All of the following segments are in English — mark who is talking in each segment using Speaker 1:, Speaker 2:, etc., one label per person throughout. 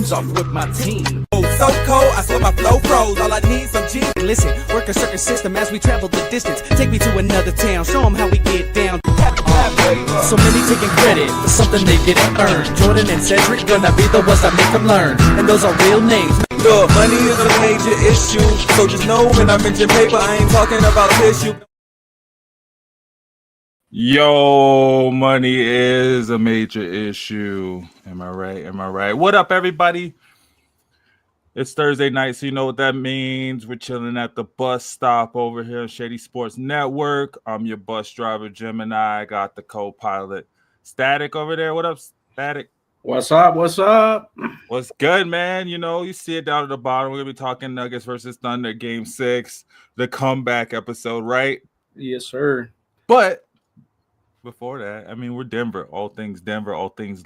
Speaker 1: shoes off with my team.
Speaker 2: Oh, so cold, I swear my flow froze. All I need some G.
Speaker 1: Listen, work a certain system as we travel the distance. Take me to another town, show them how we get down. So many taking credit for something they didn't earn. Jordan and Cedric gonna be the ones that make them learn. And those are real names.
Speaker 2: Look, money is a major issue, so just know when I mention paper, I ain't talking about tissue.
Speaker 3: Yo, money is a major issue. Am I right? Am I right? What up, everybody? It's Thursday night, so you know what that means. We're chilling at the bus stop over here on Shady Sports Network. I'm your bus driver, Gemini. I got the co-pilot, Statik, over there. What up, Statik?
Speaker 4: What's up? What's up?
Speaker 3: What's good, man? You know, you see it down at the bottom. We're going to be talking Nuggets versus Thunder, Game 6, the comeback episode, right?
Speaker 4: Yes, sir.
Speaker 3: But before that, I mean, we're Denver, all things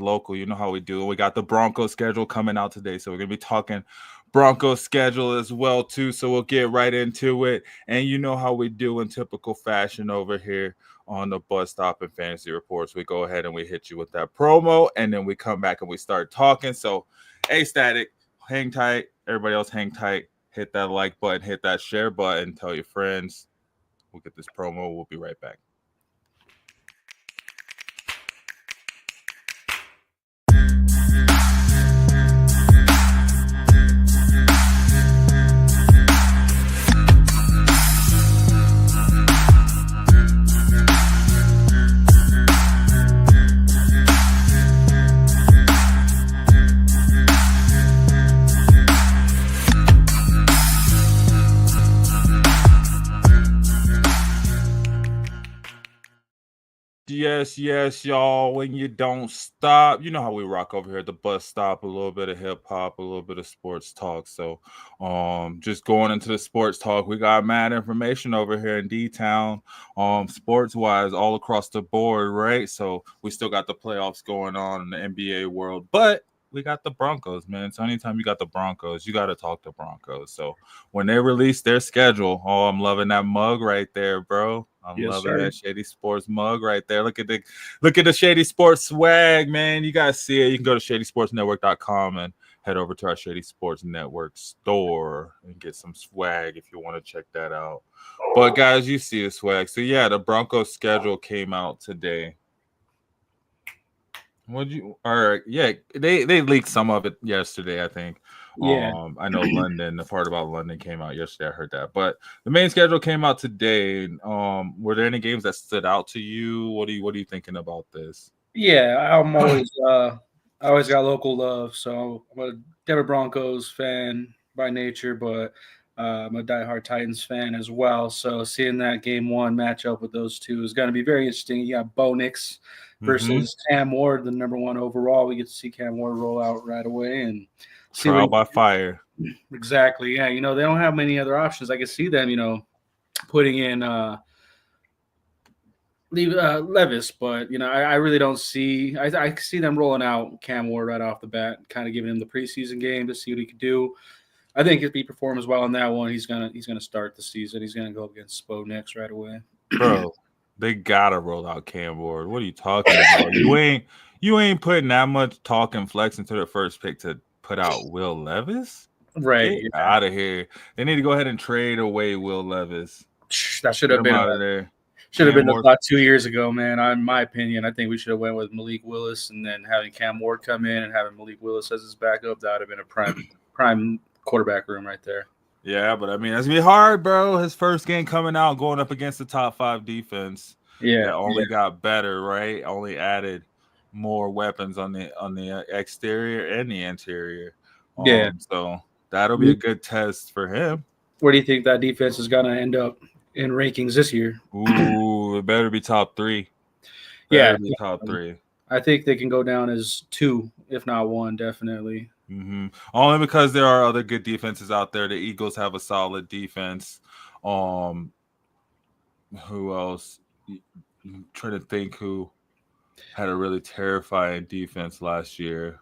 Speaker 3: local. You know how we do. We got the Broncos schedule coming out today, so we're going to be talking Broncos schedule as well, too. So we'll get right into it. And you know how we do in typical fashion over here on the bus stop and fantasy reports. We go ahead and we hit you with that promo, and then we come back and we start talking. So, hey, Statik, hang tight. Everybody else, hang tight. Hit that like button, hit that share button, tell your friends. We'll get this promo. We'll be right back. Yes, y'all. When you don't stop, you know how we rock over here at the bus stop. A little bit of hip hop, a little bit of sports talk. So, just going into the sports talk, we got mad information over here in D-Town, sports wise, all across the board, right? So we still got the playoffs going on in the NBA world, but we got the Broncos, man. So anytime you got the Broncos, you got to talk to Broncos. So when they release their schedule, I'm loving that mug right there, bro. I'm loving that Shady Sports mug right there. Look at the Shady Sports swag, man. You guys see it. You can go to shadysportsnetwork.com and head over to our Shady Sports Network store and get some swag if you want to check that out. But guys, you see the swag. So yeah, the Broncos schedule came out today. They leaked some of it yesterday, I think.
Speaker 4: Yeah.
Speaker 3: I know the part about London came out yesterday. I heard that. But the main schedule came out today. Were there any games that stood out to you? What are you thinking about this?
Speaker 4: Yeah, I'm always I always got local love. So I'm a Denver Broncos fan by nature, but I'm a diehard Titans fan as well. So seeing that game one matchup with those two is going to be very interesting. You got Bo Nix versus Cam Ward, the number one overall. We get to see Cam Ward roll out right away and see
Speaker 3: trial by fire.
Speaker 4: Exactly. Yeah. You know, they don't have many other options. I can see them, you know, putting in Levis, but you know, I really don't see. I see them rolling out Cam Ward right off the bat, kind of giving him the preseason game to see what he could do. I think if he performs well in that one, he's gonna start the season. He's gonna go against Bo Nix right away,
Speaker 3: bro. They gotta roll out Cam Ward. What are you talking about? You ain't putting that much talk and flex into the first pick to put out Will Levis,
Speaker 4: right?
Speaker 3: Get out of here. They need to go ahead and trade away Will Levis.
Speaker 4: That should have been
Speaker 3: out of there.
Speaker 4: Should have been about 2 years ago, man. In my opinion, I think we should have went with Malik Willis and then having Cam Ward come in and having Malik Willis as his backup. That would have been a prime quarterback room right there.
Speaker 3: Yeah, but I mean, that's gonna be hard, bro. His first game coming out, going up against the top 5 defense.
Speaker 4: Yeah,
Speaker 3: only got better, right? Only added more weapons on the exterior and the interior. So that'll be a good test for him.
Speaker 4: Where do you think that defense is gonna end up in rankings this year?
Speaker 3: Ooh, it better be top 3. Top 3.
Speaker 4: I think they can go down as 2, if not 1, definitely.
Speaker 3: Only because there are other good defenses out there. The Eagles have a solid defense. Who else? I'm trying to think who had a really terrifying defense last year.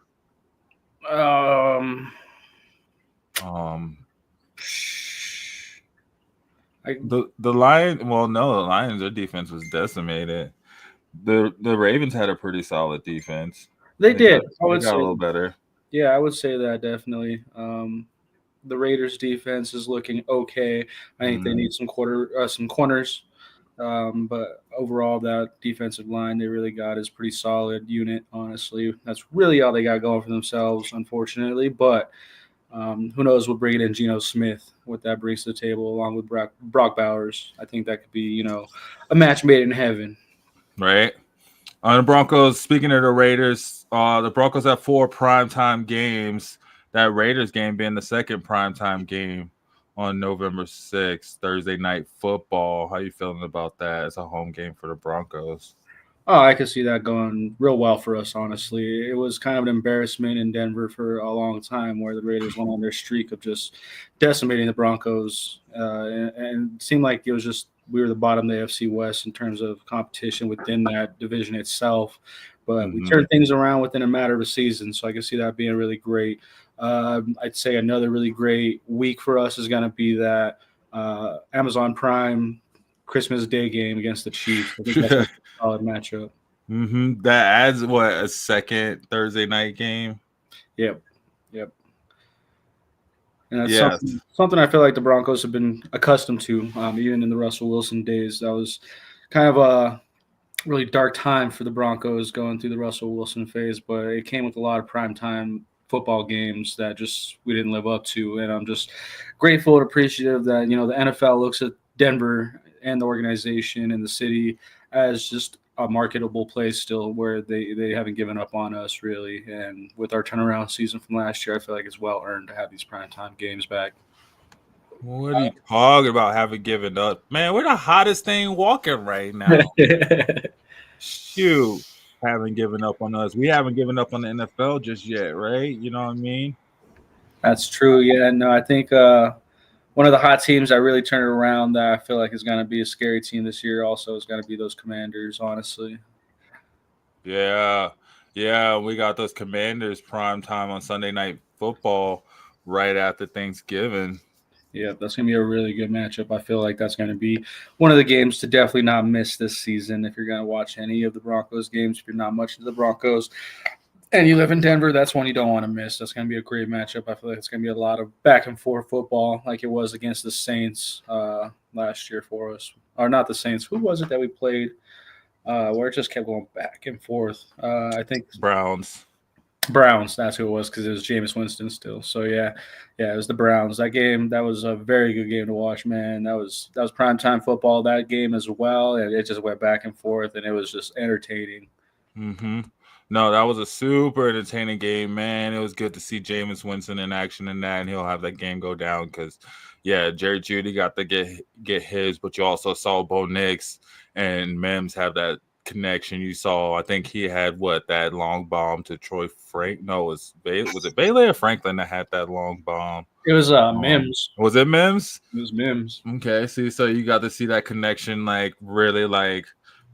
Speaker 4: The
Speaker 3: Lions. Well, no, the Lions. Their defense was decimated. The Ravens had a pretty solid defense.
Speaker 4: They did.
Speaker 3: They got a little better.
Speaker 4: Yeah, I would say that definitely. The Raiders defense is looking okay. I think they need some corners. But overall, that defensive line they really got is pretty solid unit. Honestly, that's really all they got going for themselves, unfortunately. But who knows? We'll bring it in Geno Smith, what that brings to the table, along with Brock Bowers. I think that could be, a match made in heaven.
Speaker 3: Right. On the Broncos, speaking of the Raiders, the Broncos have 4 primetime games. That Raiders game being the second primetime game on November 6th, Thursday night football. How you feeling about that as a home game for the Broncos?
Speaker 4: Oh, I could see that going real well for us, honestly. It was kind of an embarrassment in Denver for a long time where the Raiders went on their streak of just decimating the Broncos. And it seemed like it was just we were the bottom of the AFC West in terms of competition within that division itself. But we turned things around within a matter of a season. So I can see that being really great. I'd say another really great week for us is going to be that Amazon Prime Christmas Day game against the Chiefs. I think that's a solid matchup.
Speaker 3: That adds a second Thursday night game.
Speaker 4: Yep. And that's something I feel like the Broncos have been accustomed to, even in the Russell Wilson days. That was kind of a really dark time for the Broncos going through the Russell Wilson phase, but it came with a lot of primetime football games that just we didn't live up to. And I'm just grateful and appreciative that, the NFL looks at Denver and the organization and the city as just a marketable place still where they haven't given up on us really. And with our turnaround season from last year, I feel like it's well earned to have these primetime games back.
Speaker 3: What are you talking about having given up? Man, we're the hottest thing walking right now. Shoot, haven't given up on us. We haven't given up on the NFL just yet, right? You know what I mean?
Speaker 4: That's true. Yeah, no, I think one of the hot teams that really turned it around that I feel like is going to be a scary team this year also is going to be those Commanders, honestly.
Speaker 3: Yeah, we got those Commanders prime time on Sunday Night Football right after Thanksgiving.
Speaker 4: Yeah, that's going to be a really good matchup. I feel like that's going to be one of the games to definitely not miss this season if you're going to watch any of the Broncos games, if you're not much into the Broncos and you live in Denver, that's one you don't want to miss. That's going to be a great matchup. I feel like it's going to be a lot of back and forth football like it was against the Saints last year for us. Or not the Saints. Who was it that we played where it just kept going back and forth? I think
Speaker 3: Browns,
Speaker 4: that's who it was because it was Jameis Winston still. So, yeah, it was the Browns. That game, that was a very good game to watch, man. That was primetime football, that game as well, and it just went back and forth, and it was just entertaining.
Speaker 3: No, that was a super entertaining game, man. It was good to see Jameis Winston in action in that, and he'll have that game go down because, Jerry Jeudy got to get his, but you also saw Bo Nix and Mims have that connection. You saw, I think he had that long bomb to Troy Frank. No, was it Bailey or Franklin that had that long bomb?
Speaker 4: It was Mims.
Speaker 3: Was it Mims?
Speaker 4: It was Mims.
Speaker 3: Okay, so you got to see that connection really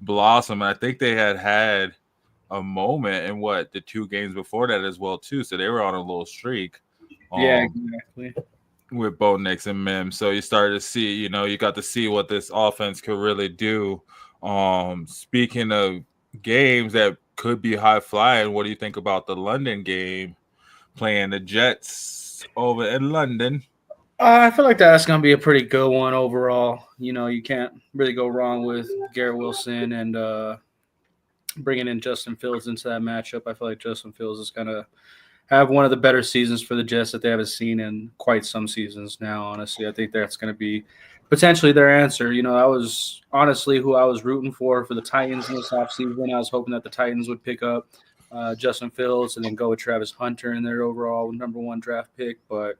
Speaker 3: blossom. I think they had a moment in the 2 games before that as well too. So they were on a little streak.
Speaker 4: Yeah, exactly.
Speaker 3: With Bo Nix and Mims. So you started to see, you got to see what this offense could really do. Speaking of games that could be high flying, what do you think about the London game playing the Jets over in London?
Speaker 4: I feel like that's going to be a pretty good one overall. You can't really go wrong with Garrett Wilson and bringing in Justin Fields into that matchup. I feel like Justin Fields is going to have one of the better seasons for the Jets that they haven't seen in quite some seasons now, honestly. I think that's going to be potentially their answer. That was honestly who I was rooting for the Titans in this offseason. I was hoping that the Titans would pick up Justin Fields and then go with Travis Hunter in their overall number 1 draft pick. But,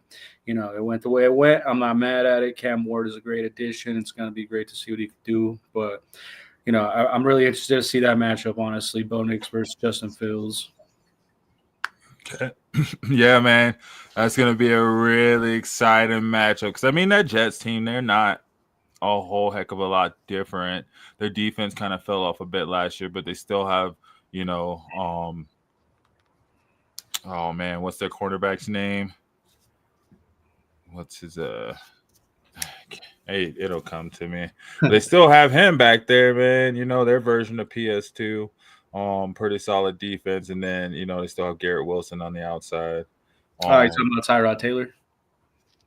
Speaker 4: it went the way it went. I'm not mad at it. Cam Ward is a great addition. It's going to be great to see what he can do. But, I'm really interested to see that matchup, honestly, Bo Nix versus Justin Fields.
Speaker 3: Okay. Yeah, man. That's going to be a really exciting matchup. Because, that Jets team, they're not a whole heck of a lot different. Their defense kind of fell off a bit last year, but they still have, oh, man, what's their cornerback's name? What's his Hey, it'll come to me. They still have him back there, man. Their version of PS2. Pretty solid defense, and then they still have Garrett Wilson on the outside.
Speaker 4: You're talking about Tyrod Taylor?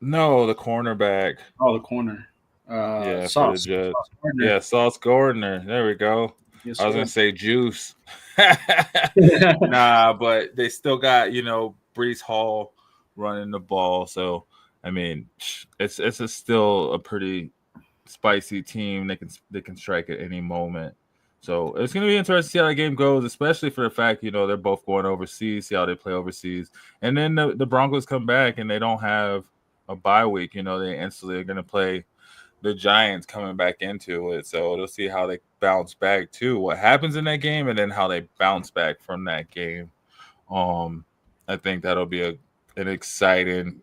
Speaker 3: No, the cornerback.
Speaker 4: Oh, the corner.
Speaker 3: Yeah, for the
Speaker 4: Sauce.
Speaker 3: Jets.
Speaker 4: Sauce Gardner.
Speaker 3: Yeah, Sauce Gardner. There we go.
Speaker 4: Yes,
Speaker 3: I was
Speaker 4: sir.
Speaker 3: gonna say Juice. Nah, but they still got Brees Hall running the ball. So I mean, it's still a pretty spicy team. They can strike at any moment. So it's gonna be interesting to see how the game goes, especially for the fact they're both going overseas. See how they play overseas, and then the Broncos come back and they don't have a bye week. They instantly are gonna play the Giants coming back into it. So we'll see how they bounce back too. What happens in that game, and then how they bounce back from that game. I think that'll be an exciting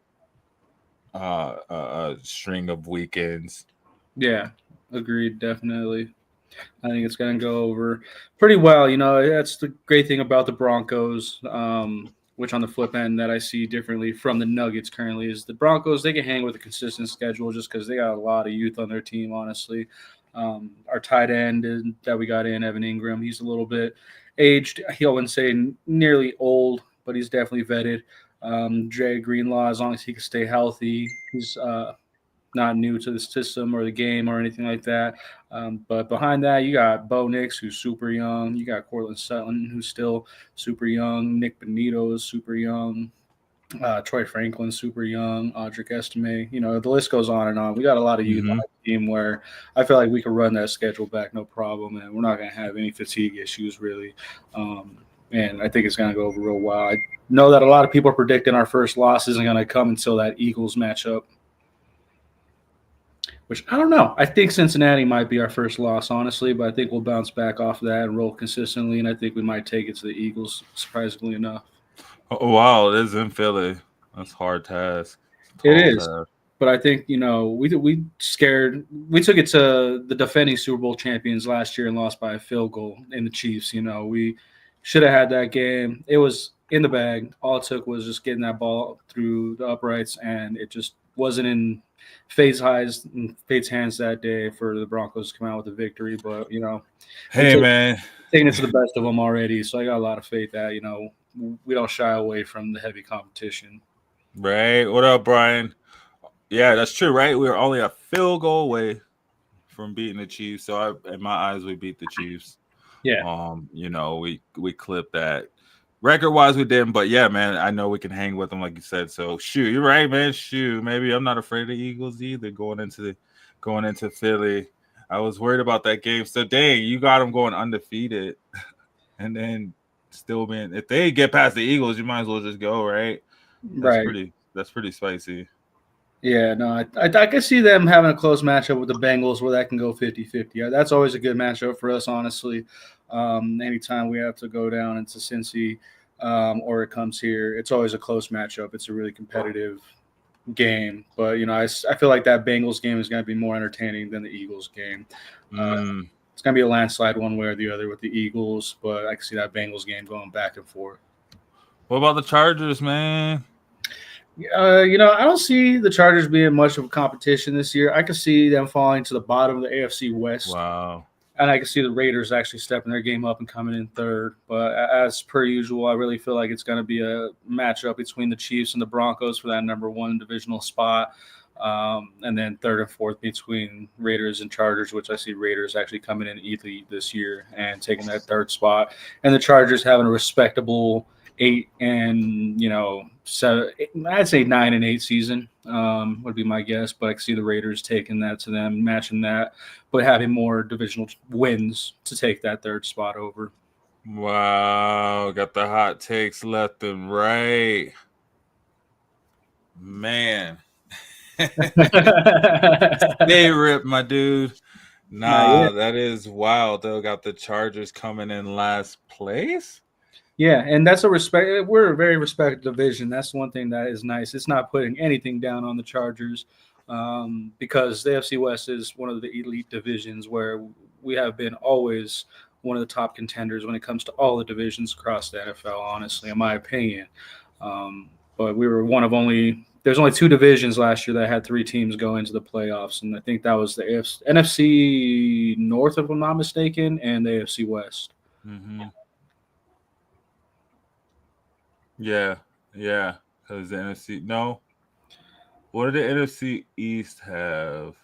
Speaker 3: string of weekends.
Speaker 4: Yeah, agreed. Definitely. I think it's going to go over pretty well. That's the great thing about the Broncos, which on the flip end that I see differently from the Nuggets currently is the Broncos, they can hang with a consistent schedule just because they got a lot of youth on their team, honestly. Our tight end that we got in, Evan Ingram, he's a little bit aged. I wouldn't say nearly old, but he's definitely vetted. Dre Greenlaw, as long as he can stay healthy, he's not new to the system or the game or anything like that. But behind that, you got Bo Nix, who's super young. You got Cortland Sutton, who's still super young. Nick Benito is super young. Troy Franklin, super young. Audric Estime. The list goes on and on. We got a lot of youth on the team where I feel like we could run that schedule back no problem, and we're not going to have any fatigue issues really. And I think it's going to go over real well. I know that a lot of people are predicting our first loss isn't going to come until that Eagles matchup. Which I don't know. I think Cincinnati might be our first loss, honestly, but I think we'll bounce back off of that and roll consistently, and I think we might take it to the Eagles, surprisingly enough.
Speaker 3: Oh, wow, it is in Philly. That's a hard task.
Speaker 4: It is. But I think, we took it to the defending Super Bowl champions last year and lost by a field goal in the Chiefs. We should have had that game. It was in the bag. All it took was just getting that ball through the uprights, and it just wasn't in Fate's hands that day for the Broncos to come out with a victory. But,
Speaker 3: hey, man,
Speaker 4: taking it to the best of them already. So I got a lot of faith that, we don't shy away from the heavy competition.
Speaker 3: Right. What up, Brian? Yeah, that's true, right? We were only a field goal away from beating the Chiefs. So in my eyes, we beat the Chiefs.
Speaker 4: Yeah.
Speaker 3: We clipped that. Record-wise, we didn't, but yeah, man, I know we can hang with them, like you said. So, you're right, man. Maybe I'm not afraid of the Eagles either going into Philly. I was worried about that game. So, dang, you got them going undefeated, and then still being. If they get past the Eagles, you might as well just go, right? That's pretty spicy.
Speaker 4: Yeah, no, I can see them having a close matchup with the Bengals where that can go 50-50. That's always a good matchup for us, honestly. Anytime we have to go down into Cincy or it comes here, it's always a close matchup. It's a really competitive game. But, I feel like that Bengals game is going to be more entertaining than the Eagles game. It's going to be a landslide one way or the other with the Eagles, but I can see that Bengals game going back and forth.
Speaker 3: What about the Chargers, man?
Speaker 4: I don't see the Chargers being much of a competition this year. I can see them falling to the bottom of the AFC West.
Speaker 3: Wow.
Speaker 4: And I can see the Raiders actually stepping their game up and coming in third. But as per usual, I really feel like it's going to be a matchup between the Chiefs and the Broncos for that number one divisional spot. And then third and fourth between Raiders and Chargers, which I see Raiders actually coming in elite this year and taking that third spot. And the Chargers having a respectable 8 and 7, I'd say 9 and 8 season would be my guess, but I can see the Raiders taking that to them, matching that, but having more divisional wins to take that third spot over.
Speaker 3: Wow, got the hot takes left and right, man. Stay ripped, my dude. Nah, that is wild. Though, got the Chargers coming in last place.
Speaker 4: Yeah, and that's we're a very respected division. That's one thing that is nice. It's not putting anything down on the Chargers because the AFC West is one of the elite divisions where we have been always one of the top contenders when it comes to all the divisions across the NFL, honestly, in my opinion. But we were there's only 2 divisions last year that had 3 teams go into the playoffs, and I think that was the NFC North, if I'm not mistaken, and the AFC West.
Speaker 3: Mm-hmm. Yeah, Because the NFC, no. What did the NFC East have?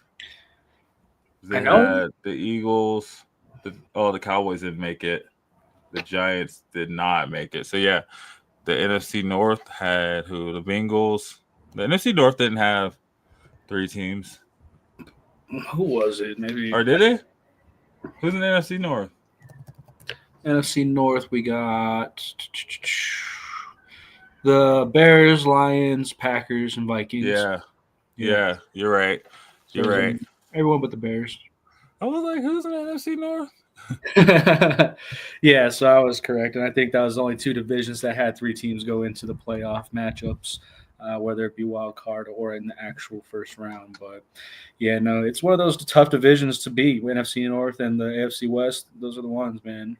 Speaker 4: I
Speaker 3: They
Speaker 4: know.
Speaker 3: had the Eagles. The Cowboys didn't make it. The Giants did not make it. So yeah, the NFC North had who? The Bengals. The NFC North didn't have 3 teams,
Speaker 4: Who was it? Maybe
Speaker 3: or did it? Who's in the NFC North?
Speaker 4: NFC North. We got the Bears, Lions, Packers, and Vikings.
Speaker 3: Yeah, you're right.
Speaker 4: So
Speaker 3: You're right.
Speaker 4: everyone but the Bears.
Speaker 3: I was like, who's in the NFC North?
Speaker 4: Yeah, so I was correct, and I think that was only 2 divisions that had 3 teams go into the playoff matchups, whether it be wild card or in the actual first round. But yeah, no, it's one of those tough divisions to beat. NFC North and the AFC West; those are the ones, man.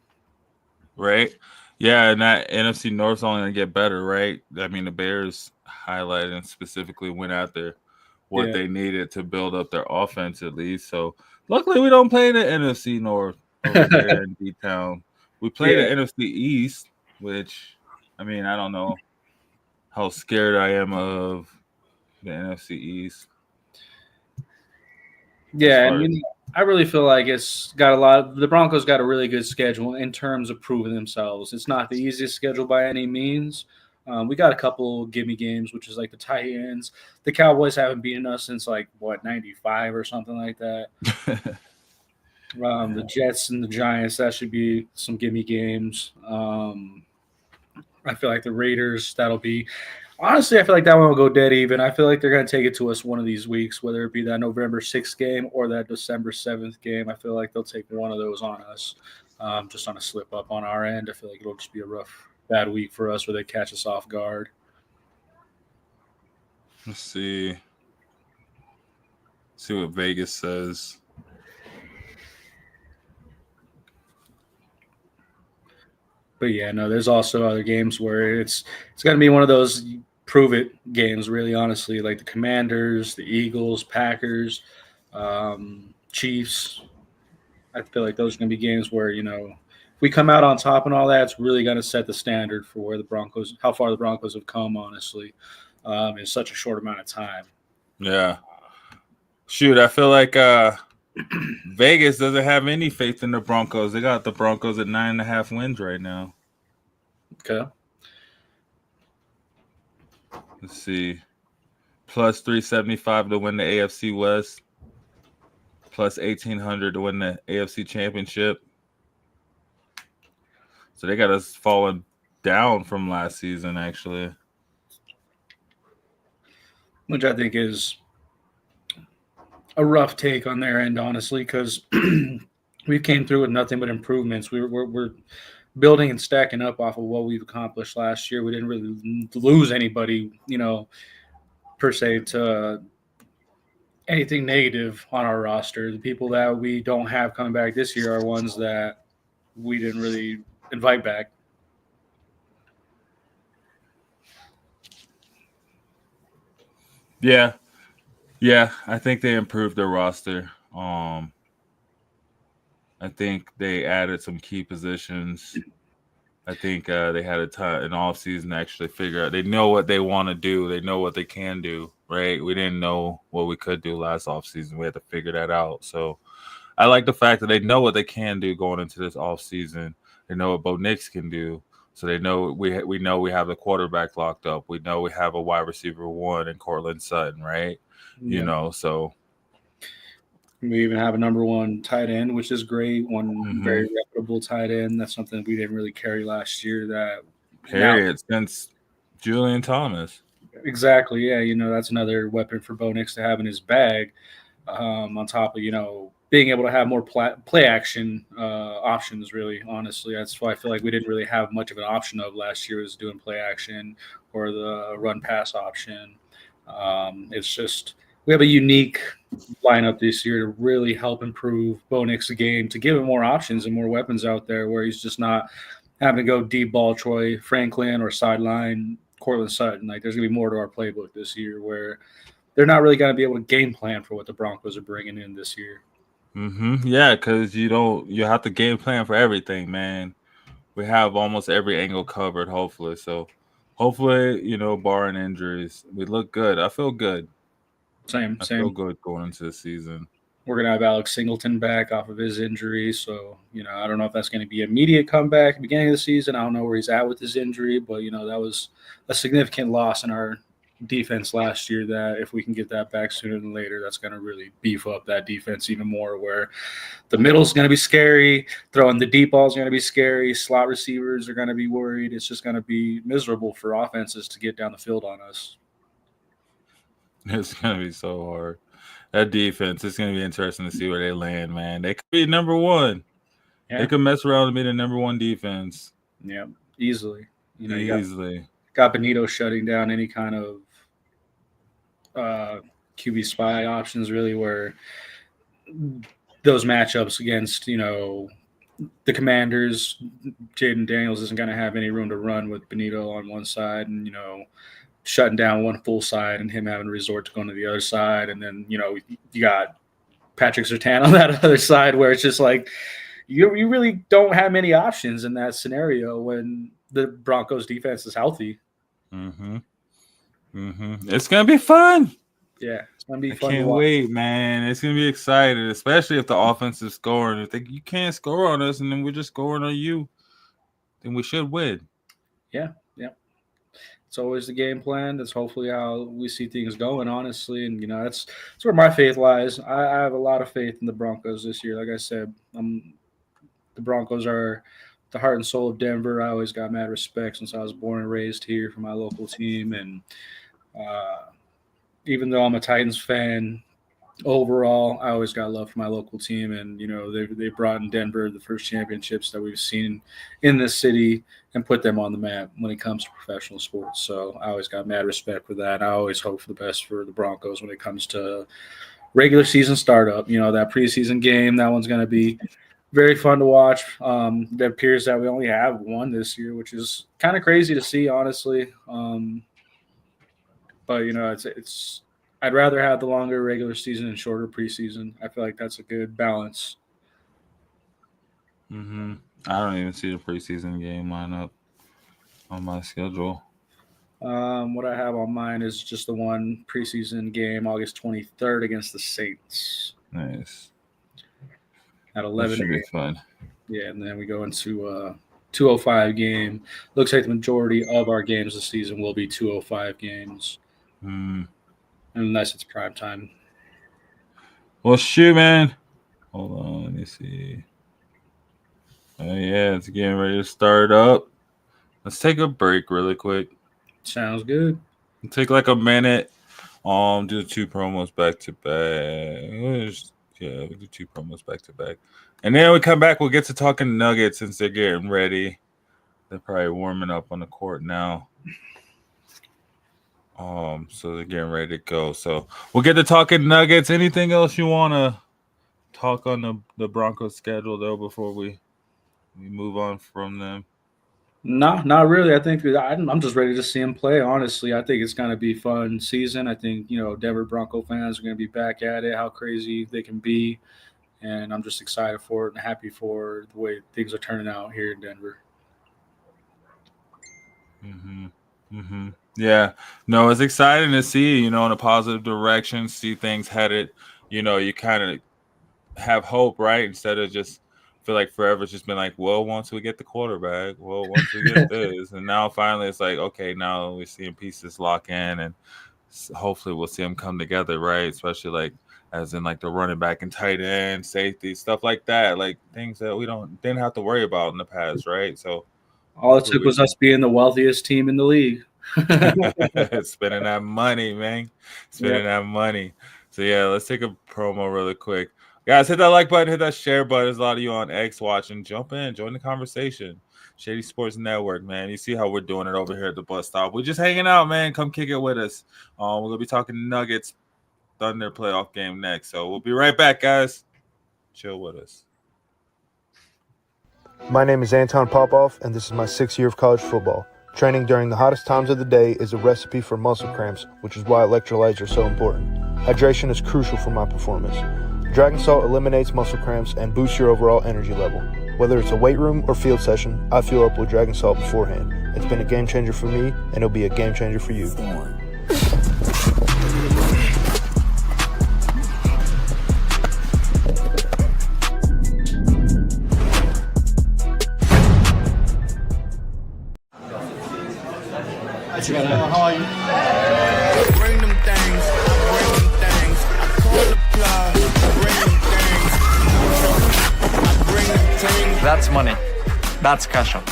Speaker 3: Right. Yeah, and that NFC North's only gonna get better, right? I mean, the Bears highlighted and specifically went after what
Speaker 4: Yeah,
Speaker 3: they needed to build up their offense at least. So luckily we don't play the NFC North over here in D Town. We play the
Speaker 4: yeah,
Speaker 3: NFC East, which I mean, I don't know how scared I am of the NFC East as
Speaker 4: yeah, and
Speaker 3: far as
Speaker 4: I really feel like it's got a lot. The Broncos got a really good schedule in terms of proving themselves. It's not the easiest schedule by any means. We got a couple gimme games, which is like the Titans. The Cowboys haven't beaten us since like what '95 or something like that. The Jets and the Giants, that should be some gimme games. I feel like the Raiders, that'll be honestly, I feel like that one will go dead even. I feel like they're going to take it to us one of these weeks, whether it be that November 6th game or that December 7th game. I feel like they'll take one of those on us, just on a slip up on our end. I feel like it'll just be a rough, bad week for us where they catch us off guard.
Speaker 3: let's see what Vegas says.
Speaker 4: But yeah, no, there's also other games where it's going to be one of those prove it games, really, honestly, like the Commanders, the Eagles, Packers, Chiefs. I feel like those are going to be games where, if we come out on top and all that, it's really going to set the standard for where the Broncos, how far the Broncos have come, honestly, in such a short amount of time.
Speaker 3: Yeah. Shoot, I feel like Vegas doesn't have any faith in the Broncos. They got the Broncos at 9.5 wins right now.
Speaker 4: Okay.
Speaker 3: Let's see. Plus 375 to win the AFC West. Plus 1,800 to win the AFC Championship. So they got us falling down from last season, actually.
Speaker 4: Which I think is a rough take on their end, honestly, because we came through with nothing but improvements. We're building and stacking up off of what we've accomplished last year. We didn't really lose anybody, per se, to anything negative on our roster. The people that we don't have coming back this year are ones that we didn't really invite back.
Speaker 3: Yeah, I think they improved their roster. I think they added some key positions. I think they had an off season to actually figure out. They know what they want to do. They know what they can do, right? We didn't know what we could do last off season. We had to figure that out. So I like the fact that they know what they can do going into this off season. They know what Bo Nix can do. So they know we know we have the quarterback locked up. We know we have a wide receiver 1 in Cortland Sutton, right?
Speaker 4: Yeah.
Speaker 3: So
Speaker 4: We even have a number 1 tight end, which is great. One very reputable tight end. That's something we didn't really carry last year.
Speaker 3: Since Julian Thomas.
Speaker 4: Exactly. Yeah. That's another weapon for Bo Nix to have in his bag. On top of, being able to have more play action options, really, honestly. That's why I feel like we didn't really have much of an option of last year was doing play action or the run pass option. It's just we have a unique lineup this year to really help improve Bo Nix's game, to give him more options and more weapons out there where he's just not having to go deep ball Troy Franklin or sideline Cortland Sutton. Like there's going to be more to our playbook this year where they're not really going to be able to game plan for what the Broncos are bringing in this year.
Speaker 3: Yeah, because you have to game plan for everything, man. We have almost every angle covered, hopefully. So hopefully, barring injuries, we look good. I feel good.
Speaker 4: Same.
Speaker 3: I feel good going into the season.
Speaker 4: We're going to have Alex Singleton back off of his injury. So, I don't know if that's going to be an immediate comeback at the beginning of the season. I don't know where he's at with his injury, but, that was a significant loss in our defense last year that if we can get that back sooner than later, that's going to really beef up that defense even more, where the middle is going to be scary, throwing the deep ball is going to be scary, slot receivers are going to be worried. It's just going to be miserable for offenses to get down the field on us.
Speaker 3: It's going to be so hard. That defense, it's going to be interesting to see where they land, man. They could be number one. Yeah. They could mess around and be the number one defense.
Speaker 4: Yeah, easily.
Speaker 3: Easily.
Speaker 4: Got Benito shutting down any kind of QB spy options, really, where those matchups against, the Commanders, Jaden Daniels isn't going to have any room to run with Benito on one side and, shutting down one full side and him having to resort to going to the other side. And then, you got Patrick Surtain on that other side where it's just like you really don't have many options in that scenario when the Broncos defense is healthy.
Speaker 3: It's going to be fun.
Speaker 4: Yeah, it's going to be fun.
Speaker 3: I can't wait, man. It's going to be exciting, especially if the offense is scoring. If you can't score on us and then we're just scoring on you, then we should win.
Speaker 4: Yeah. It's always the game plan. That's hopefully how we see things going, honestly. And, that's where my faith lies. I have a lot of faith in the Broncos this year. Like I said, the Broncos are the heart and soul of Denver. I always got mad respect since I was born and raised here for my local team. And even though I'm a Titans fan, overall, I always got love for my local team. And, they brought in Denver the first championships that we've seen in this city and put them on the map when it comes to professional sports. So I always got mad respect for that. I always hope for the best for the Broncos when it comes to regular season startup. That preseason game, that one's going to be very fun to watch. It appears that we only have one this year, which is kind of crazy to see, honestly. But, it's I'd rather have the longer regular season and shorter preseason. I feel like that's a good balance.
Speaker 3: I don't even see the preseason game lineup on my schedule.
Speaker 4: What I have on mine is just the one preseason game, August 23rd against the Saints.
Speaker 3: Nice.
Speaker 4: At 11.
Speaker 3: That should be fun.
Speaker 4: Yeah, and then we go into a 2:05 game. Looks like the majority of our games this season will be 2:05 games. Unless it's prime time.
Speaker 3: Well, shoot, man. Hold on, let me see. Yeah, it's getting ready to start up. Let's take a break really quick.
Speaker 4: Sounds good.
Speaker 3: We'll take like a minute. Do the two promos back to back. Yeah, we do two promos back to back. And then we come back, we'll get to talking Nuggets since they're getting ready. They're probably warming up on the court now. So they're getting ready to go. So we'll get to talking Nuggets. Anything else you want to talk on the Broncos schedule, though, before we move on from them?
Speaker 4: No, not really. I think I'm just ready to see them play, honestly. I think it's going to be a fun season. I think, Denver Bronco fans are going to be back at it, how crazy they can be. And I'm just excited for it and happy for the way things are turning out here in Denver.
Speaker 3: Yeah. No, it's exciting to see, in a positive direction, see things headed. You kind of have hope, right? Instead of just feel like forever it's just been like, well, once we get the quarterback, once we get this. And now finally it's like, okay, now we're seeing pieces lock in and hopefully we'll see them come together, right? Especially like as in like the running back and tight end, safety, stuff like that, like things that we didn't have to worry about in the past, right? So
Speaker 4: all it took was us being the wealthiest team in the league.
Speaker 3: Spending that money, man. That money. So yeah, let's take a promo really quick. Guys, hit that like button, hit that share button. There's a lot of you on X watching. Jump in, join the conversation. Shady Sports Network, man. You see how we're doing it over here at the bus stop. We're just hanging out, man. Come kick it with us. We're going to be talking Nuggets Thunder playoff game next. So we'll be right back, guys. Chill with us.
Speaker 5: My name is Anton Popoff, and this is my 6th year of college football. Training during the hottest times of the day is a recipe for muscle cramps, which is why electrolytes are so important. Hydration is crucial for my performance. Dragon Salt eliminates muscle cramps and boosts your overall energy level. Whether it's a weight room or field session, I fuel up with Dragon Salt beforehand. It's been a game changer for me, and it'll be a game changer for you.
Speaker 6: How are you? Bring them things, bring them things. I call the plug, bring them things. I bring them things.
Speaker 7: That's money. That's cash out.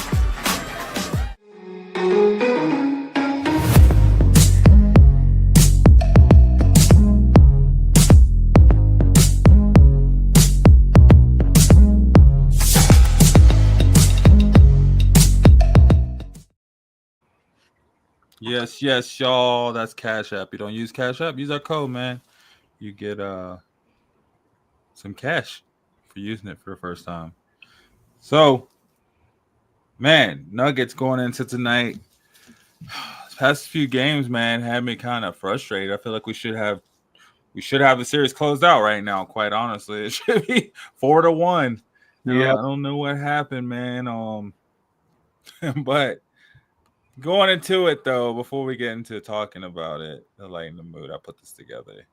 Speaker 3: Yes, y'all. That's Cash App. You don't use Cash App, use our code, man. You get some cash for using it for the first time. So, man, Nuggets going into tonight. Past few games, man, had me kind of frustrated. I feel like we should have the series closed out right now. Quite honestly, it should be 4-1.
Speaker 4: Yeah,
Speaker 3: I don't know what happened, man. But going into it though, before we get into talking about it, to lighten the mood, I put this together.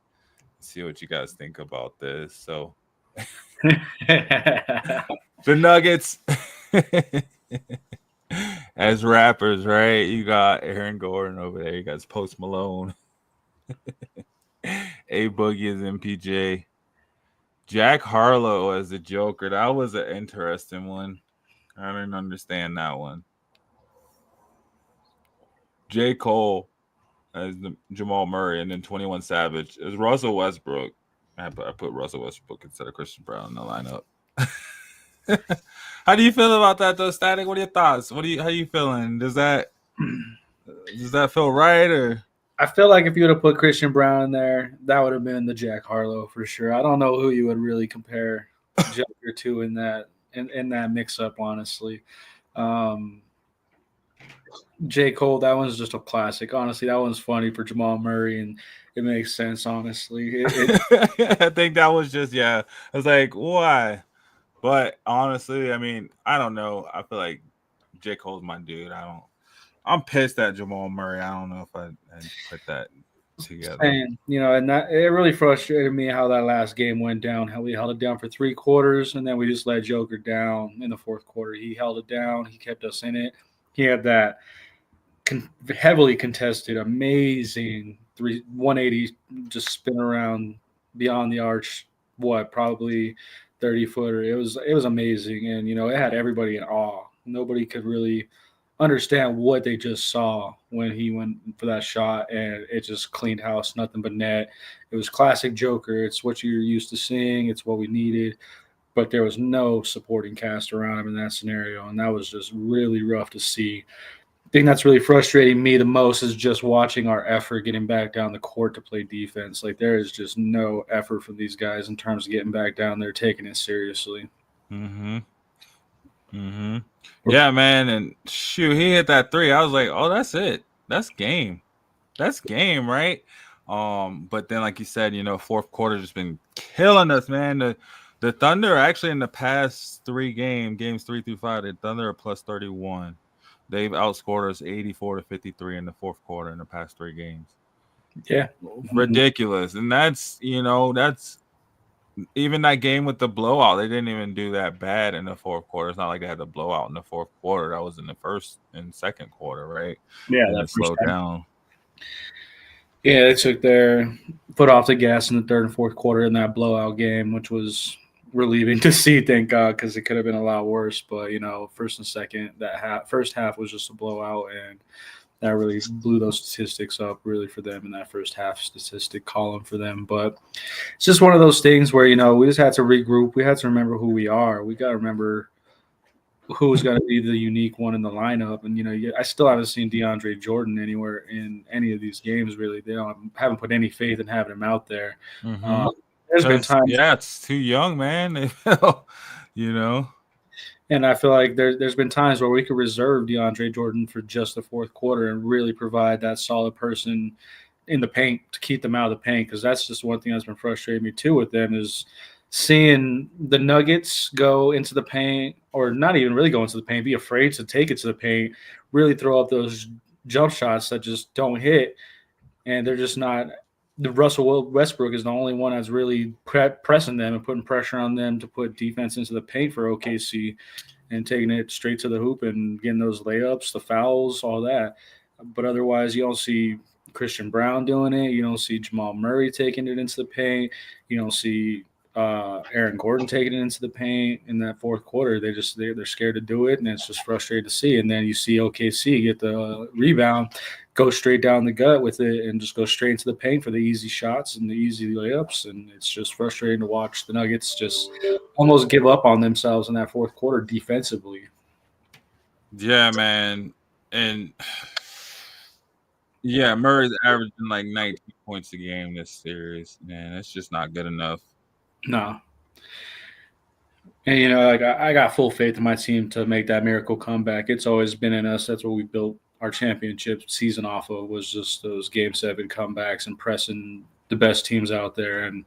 Speaker 3: See what you guys think about this. So, the Nuggets. As rappers, right? You got Aaron Gordon over there. You got Post Malone. A Boogie as MPJ. Jack Harlow as the Joker. That was an interesting one. I didn't understand that one. J. Cole as the Jamal Murray, and then 21 Savage as Russell Westbrook. I put Russell Westbrook instead of Christian Brown in the lineup. How do you feel about that, though, Statik? What are your thoughts? How you feeling? Does that feel right, or?
Speaker 4: I feel like if you would have put Christian Brown in there, that would have been the Jack Harlow for sure. I don't know who you would really compare Joker to in that mix-up, honestly. J. Cole, that one's just a classic. Honestly, that one's funny for Jamal Murray, and it makes sense, honestly.
Speaker 3: I think that was just, I was like, why? But honestly, I mean, I don't know. I feel like J. Cole's my dude. I'm pissed at Jamal Murray. I don't know if I put that together.
Speaker 4: And and that it really frustrated me how that last game went down. How we held it down for 3 quarters, and then we just let Joker down in the 4th quarter. He held it down. He kept us in it. He had that heavily contested, amazing 180 just spin around beyond the arch. Probably 30-footer. It was amazing, and it had everybody in awe. Nobody could really understand what they just saw when he went for that shot, and it just cleaned house, nothing but net. It was classic Joker. It's what you're used to seeing. It's what we needed, but there was no supporting cast around him in that scenario, and that was just really rough to see. The thing that's really frustrating me the most is just watching our effort getting back down the court to play defense. Like, there is just no effort from these guys in terms of getting back down there, taking it seriously.
Speaker 3: Yeah, man, and shoot, he hit that 3. I was like, oh, that's it. That's game. That's game, right? But then, like you said, 4th quarter just been killing us, man. The Thunder actually in the past 3 games 3 through 5, the Thunder are plus 31. They've outscored us 84-53 in the 4th quarter in the past 3 games.
Speaker 4: Yeah.
Speaker 3: Ridiculous. And that's even that game with the blowout. They didn't even do that bad in the 4th quarter. It's not like they had the blowout in the 4th quarter. That was in the 1st and 2nd quarter, right?
Speaker 4: Yeah,
Speaker 3: that slowed down.
Speaker 4: Yeah, they took their foot off the gas in the 3rd and 4th quarter in that blowout game, which was relieving to see, thank God, because it could have been a lot worse. But 1st and 2nd, first half was just a blowout, and that really blew those statistics up really for them in that first half statistic column for them. But it's just one of those things where we just had to regroup. We had to remember who we are. We got to remember who's going to be the unique one in the lineup. And I still haven't seen DeAndre Jordan anywhere in any of these games. Really, they haven't put any faith in having him out there. There's been times,
Speaker 3: it's too young, man.
Speaker 4: And I feel like there's been times where we could reserve DeAndre Jordan for just the 4th quarter and really provide that solid person in the paint to keep them out of the paint, because that's just one thing that's been frustrating me too with them is seeing the Nuggets go into the paint, or not even really go into the paint, be afraid to take it to the paint, really throw up those jump shots that just don't hit, and they're just not. The Russell Westbrook is the only one that's really pressing them and putting pressure on them to put defense into the paint for OKC and taking it straight to the hoop and getting those layups, the fouls, all that. But otherwise, you don't see Christian Brown doing it. You don't see Jamal Murray taking it into the paint. You don't see Aaron Gordon taking it into the paint in that fourth quarter. They're scared to do it, and it's just frustrating to see. And then you see OKC get the rebound, go straight down the gut with it, and just go straight into the paint for the easy shots and the easy layups. And it's just frustrating to watch the Nuggets just almost give up on themselves in that fourth quarter defensively.
Speaker 3: Yeah, man. And yeah, Murray's averaging like 19 points a game this series. Man, that's just not good enough.
Speaker 4: No. And, like I got full faith in my team to make that miracle comeback. It's always been in us. That's what we built our championship season off of, was just those Game 7 comebacks and pressing the best teams out there and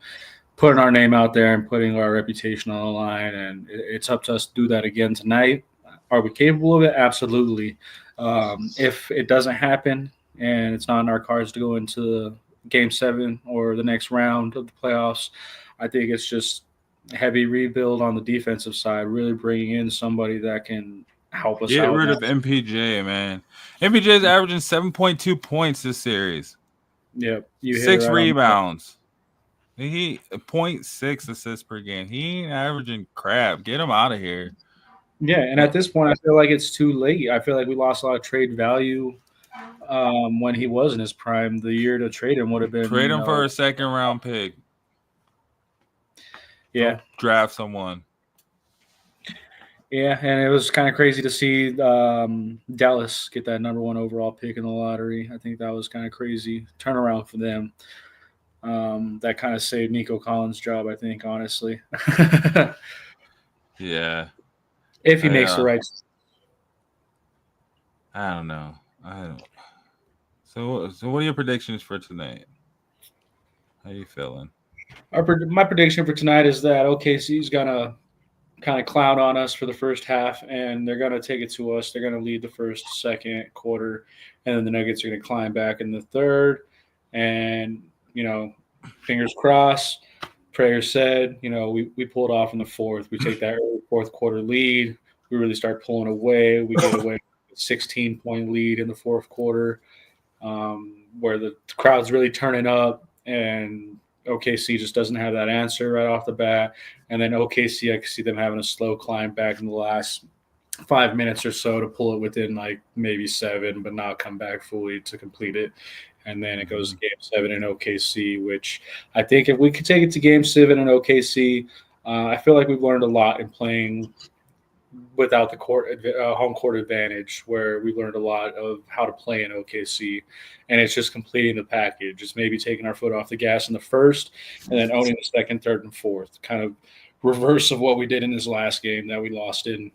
Speaker 4: putting our name out there and putting our reputation on the line. And it's up to us to do that again tonight. Are we capable of it? Absolutely. If it doesn't happen and it's not in our cards to go into Game 7 or the next round of the playoffs, I think it's just heavy rebuild on the defensive side, really bringing in somebody that can help us out.
Speaker 3: Get rid of MPJ, man. MPJ is averaging 7.2 points this series.
Speaker 4: Yep.
Speaker 3: 6 rebounds. He 0.6 assists per game. He ain't averaging crap. Get him out of here.
Speaker 4: Yeah, and at this point, I feel like it's too late. I feel like we lost a lot of trade value when he was in his prime. The year to trade him would have been
Speaker 3: trade him for a second-round pick.
Speaker 4: Yeah,
Speaker 3: don't draft someone.
Speaker 4: Yeah, and it was kind of crazy to see Dallas get that number 1 overall pick in the lottery. I think that was kind of crazy turnaround for them. That kind of saved Nico Collins' job, I think, honestly.
Speaker 3: Yeah.
Speaker 4: If he makes the right.
Speaker 3: I don't know. So what are your predictions for tonight? How are you feeling?
Speaker 4: My prediction for tonight is that OKC is going to kind of clown on us for the first half, and they're going to take it to us. They're going to lead the first, second quarter, and then the Nuggets are going to climb back in the third. And, fingers crossed, prayers said, we pulled off in the fourth. We take that early fourth quarter lead. We really start pulling away. We get away with a 16-point lead in the fourth quarter, where the crowd's really turning up, and OKC just doesn't have that answer right off the bat. And then OKC, I can see them having a slow climb back in the last 5 minutes or so to pull it within like maybe 7, but not come back fully to complete it. And then it goes to Game 7 in OKC, which I think if we could take it to Game 7 in OKC, I feel like we've learned a lot in playing without the home court advantage, where we learned a lot of how to play in OKC, and it's just completing the package. It's maybe taking our foot off the gas in the first and then owning the second, third, and fourth, kind of reverse of what we did in this last game that we lost in.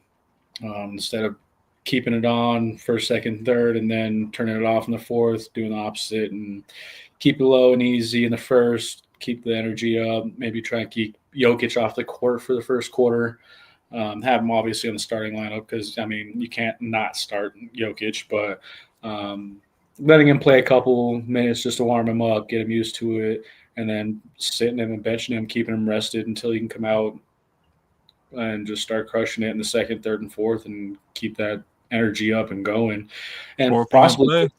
Speaker 4: Instead of keeping it on first, second, third, and then turning it off in the fourth, doing the opposite and keep it low and easy in the first, keep the energy up, maybe try and keep Jokic off the court for the first quarter. Have him obviously on the starting lineup because, you can't not start Jokic, but letting him play a couple minutes just to warm him up, get him used to it, and then sitting him and benching him, keeping him rested until he can come out and just start crushing it in the second, third, and fourth and keep that energy up and going. And possibly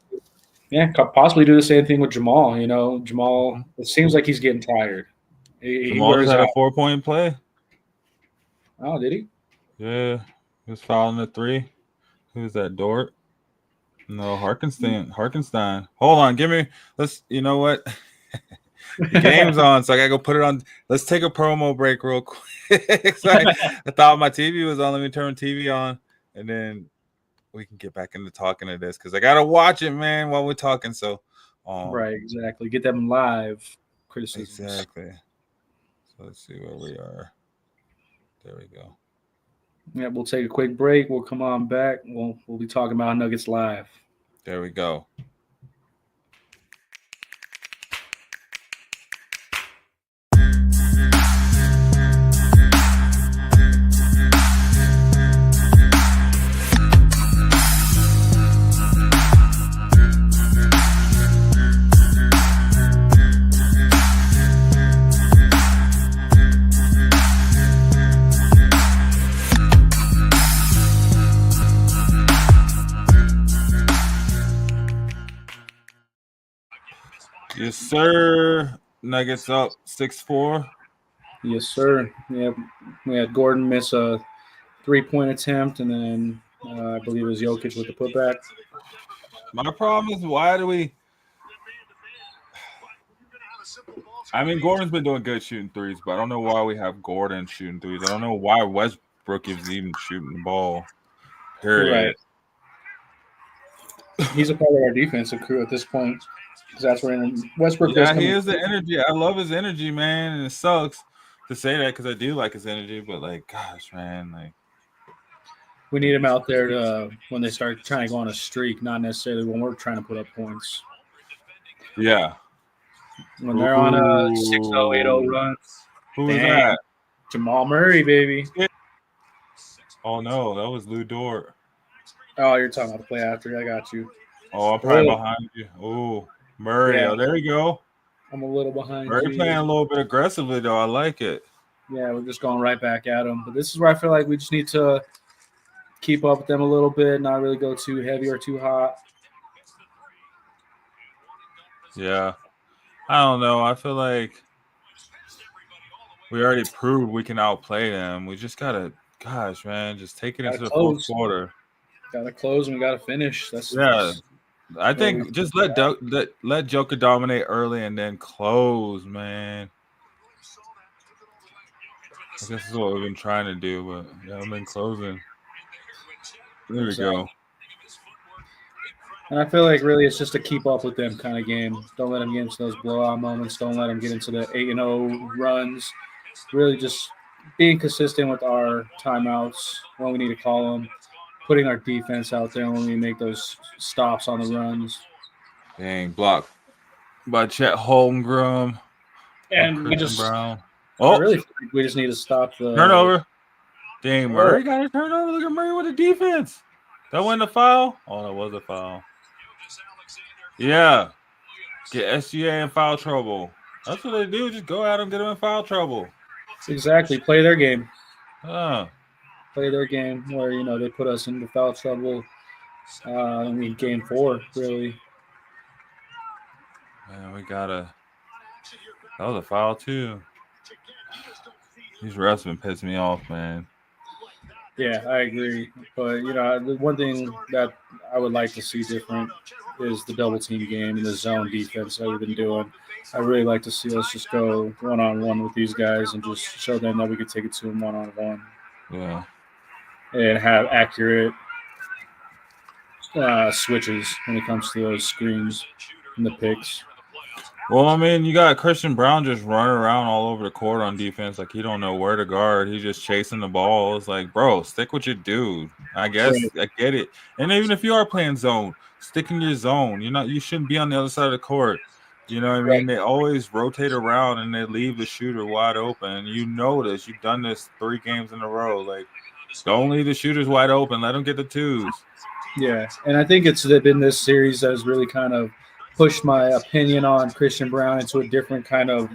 Speaker 4: do the same thing with Jamal. Jamal, it seems like he's getting tired.
Speaker 3: Jamal just had a 4-point play.
Speaker 4: Oh, did he?
Speaker 3: Yeah, he was fouling the 3. Who's that, Dort? No, Harkenstein. Hold on, you know what? The game's on, so I gotta go put it on. Let's take a promo break real quick. I thought my TV was on. Let me turn TV on, and then we can get back into talking to this because I gotta watch it, man, while we're talking. So,
Speaker 4: right, exactly. Get them live criticisms.
Speaker 3: Exactly. So let's see where we are. There we go.
Speaker 4: Yeah, we'll take a quick break. We'll come on back. We'll be talking about Nuggets live.
Speaker 3: There we go. Yes, sir. Nuggets up 6-4.
Speaker 4: Yes, sir. Yeah, we had Gordon miss a 3-point attempt, and then I believe it was Jokic with the putback.
Speaker 3: My problem is why do we? I mean, Gordon's been doing good shooting threes, but I don't know why we have Gordon shooting threes. I don't know why Westbrook is even shooting the ball. Period.
Speaker 4: Right. He's a part of our defensive crew at this point because that's where Westbrook does
Speaker 3: Yeah,
Speaker 4: come
Speaker 3: he
Speaker 4: in.
Speaker 3: is the energy. I love his energy, man, and it sucks to say that because I do like his energy. But like, gosh, man, like
Speaker 4: We need him out there to, when they start trying to go on a streak, not necessarily when we're trying to put up points.
Speaker 3: yeah.
Speaker 4: When they're on a 6-0, 8-0 run,
Speaker 3: Who was
Speaker 4: dang,
Speaker 3: that?
Speaker 4: Jamal Murray, baby.
Speaker 3: Oh no, that was Lou Dort.
Speaker 4: Oh, you're talking about the play after. I got you.
Speaker 3: Oh, I'm probably
Speaker 4: Oh.
Speaker 3: behind you. Oh, Murray.
Speaker 4: Yeah.
Speaker 3: Oh, there you go.
Speaker 4: I'm a little behind
Speaker 3: Murray
Speaker 4: you.
Speaker 3: playing a little bit aggressively though. I like it.
Speaker 4: Yeah, we're just going right back at them. But this is where I feel like we just need to keep up with them a little bit, not really go too heavy or too hot.
Speaker 3: Yeah. I don't know. I feel like we already proved we can outplay them. We just gotta, gosh, man, just take it into the fourth quarter.
Speaker 4: Got to close and we got to finish.
Speaker 3: Yeah. I think just let Joker dominate early and then close, man. I guess that's what we've been trying to do, but yeah, I've been closing. There we go.
Speaker 4: And I feel like really it's just to keep up with them kind of game. Don't let them get into those blowout moments. Don't let them get into the 8-0 runs. Really just being consistent with our timeouts when we need to call them. Putting our defense out there when we make those stops on the runs.
Speaker 3: Dang, blocked by Chet Holmgren.
Speaker 4: And we just
Speaker 3: Brown.
Speaker 4: I really think we just need to stop the
Speaker 3: turnover. Dang, Murray got a turnover. Look at Murray with the defense. That wasn't a foul? Oh, that was a foul. Yeah. Get SGA in foul trouble. That's what they do. Just go at them, get them in foul trouble.
Speaker 4: Exactly. Play their game.
Speaker 3: Play
Speaker 4: their game where, they put us into foul trouble. Game 4, really.
Speaker 3: Man, we gotta. That was a foul too. These refs been pissing me off, man.
Speaker 4: Yeah, I agree. But the one thing that I would like to see different is the double team game and the zone defense that we've been doing. I really like to see us just go 1-on-1 with these guys and just show them that we could take it to them 1-on-1.
Speaker 3: Yeah.
Speaker 4: And have accurate switches when it comes to those screens and the picks.
Speaker 3: Well, I mean, you got Christian Brown just running around all over the court on defense like he don't know where to guard. He's just chasing the ball. It's like, bro, stick with your dude. I guess I get it. And even if you are playing zone, stick in your zone. You shouldn't be on the other side of the court. You know what I mean? They always rotate around and they leave the shooter wide open. You know this. You've done this 3 games in a row. Like, don't leave the shooters wide open. Let them get the twos.
Speaker 4: Yeah, and I think it's been this series that has really kind of pushed my opinion on Christian Brown into a different kind of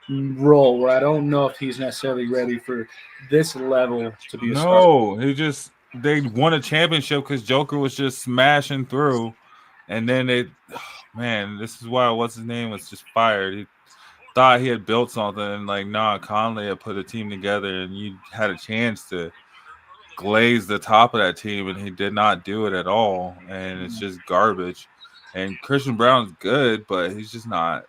Speaker 4: role where I don't know if he's necessarily ready for this level to be a starter.
Speaker 3: They won a championship because Joker was just smashing through. And then this is why what's his name was just fired. He thought he had built something and Conley had put a team together and you had a chance to glaze the top of that team and he did not do it at all. And it's just garbage. And Christian Brown's good, but he's just not.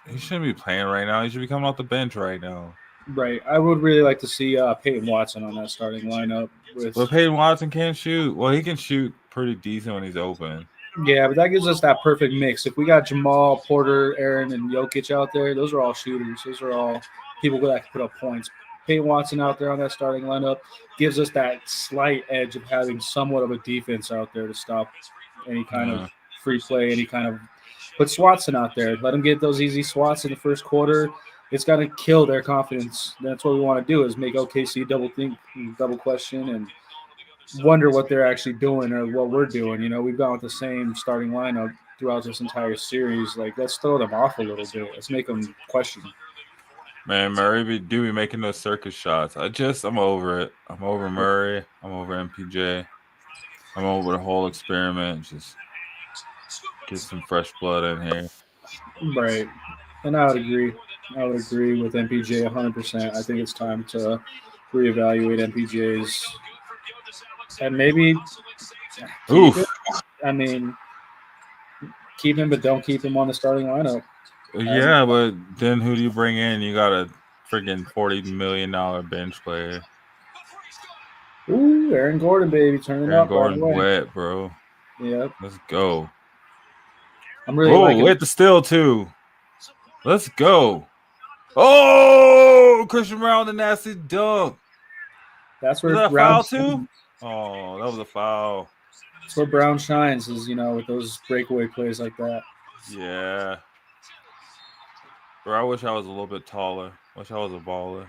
Speaker 3: He shouldn't be playing right now. He should be coming off the bench right now.
Speaker 4: Right. I would really like to see Peyton Watson on that starting lineup.
Speaker 3: But Peyton Watson can't shoot. Well, he can shoot pretty decent when he's open.
Speaker 4: Yeah, but that gives us that perfect mix. If we got Jamal, Porter, Aaron, and Jokic out there, those are all shooters. Those are all people that can put up points. Peyton Watson out there on that starting lineup gives us that slight edge of having somewhat of a defense out there to stop any kind of free play, any kind of – put Swatson out there. Let them get those easy swats in the first quarter. It's going to kill their confidence. That's what we want to do is make OKC double think, double question, and wonder what they're actually doing or what we're doing. We've gone with the same starting lineup throughout this entire series. Like, let's throw them off a little bit. Let's make them question.
Speaker 3: Man, Murray do be making those circus shots. I'm over it. I'm over Murray. I'm over MPJ. I'm over the whole experiment. Just get some fresh blood in here.
Speaker 4: Right. And I would agree. I would agree with MPJ 100%. I think it's time to reevaluate MPJ's and maybe keep it.
Speaker 3: Oof.
Speaker 4: I mean, keep him, but don't keep him on the starting lineup.
Speaker 3: Yeah, but then who do you bring in? You got a freaking $40 million bench player.
Speaker 4: Ooh, Aaron Gordon, baby, turning
Speaker 3: Aaron
Speaker 4: up right
Speaker 3: Gordon's
Speaker 4: away.
Speaker 3: wet, bro.
Speaker 4: Yep.
Speaker 3: Let's go.
Speaker 4: I'm really
Speaker 3: Oh,
Speaker 4: liking
Speaker 3: hit the steal too. Let's go. Oh, Christian Brown, the nasty dunk.
Speaker 4: That's
Speaker 3: Was
Speaker 4: where
Speaker 3: that a
Speaker 4: Brown
Speaker 3: foul too? Oh, that was a foul.
Speaker 4: that's where Brown shines is, with those breakaway plays like that.
Speaker 3: Yeah. Bro, I wish I was a little bit taller. Wish I was a baller.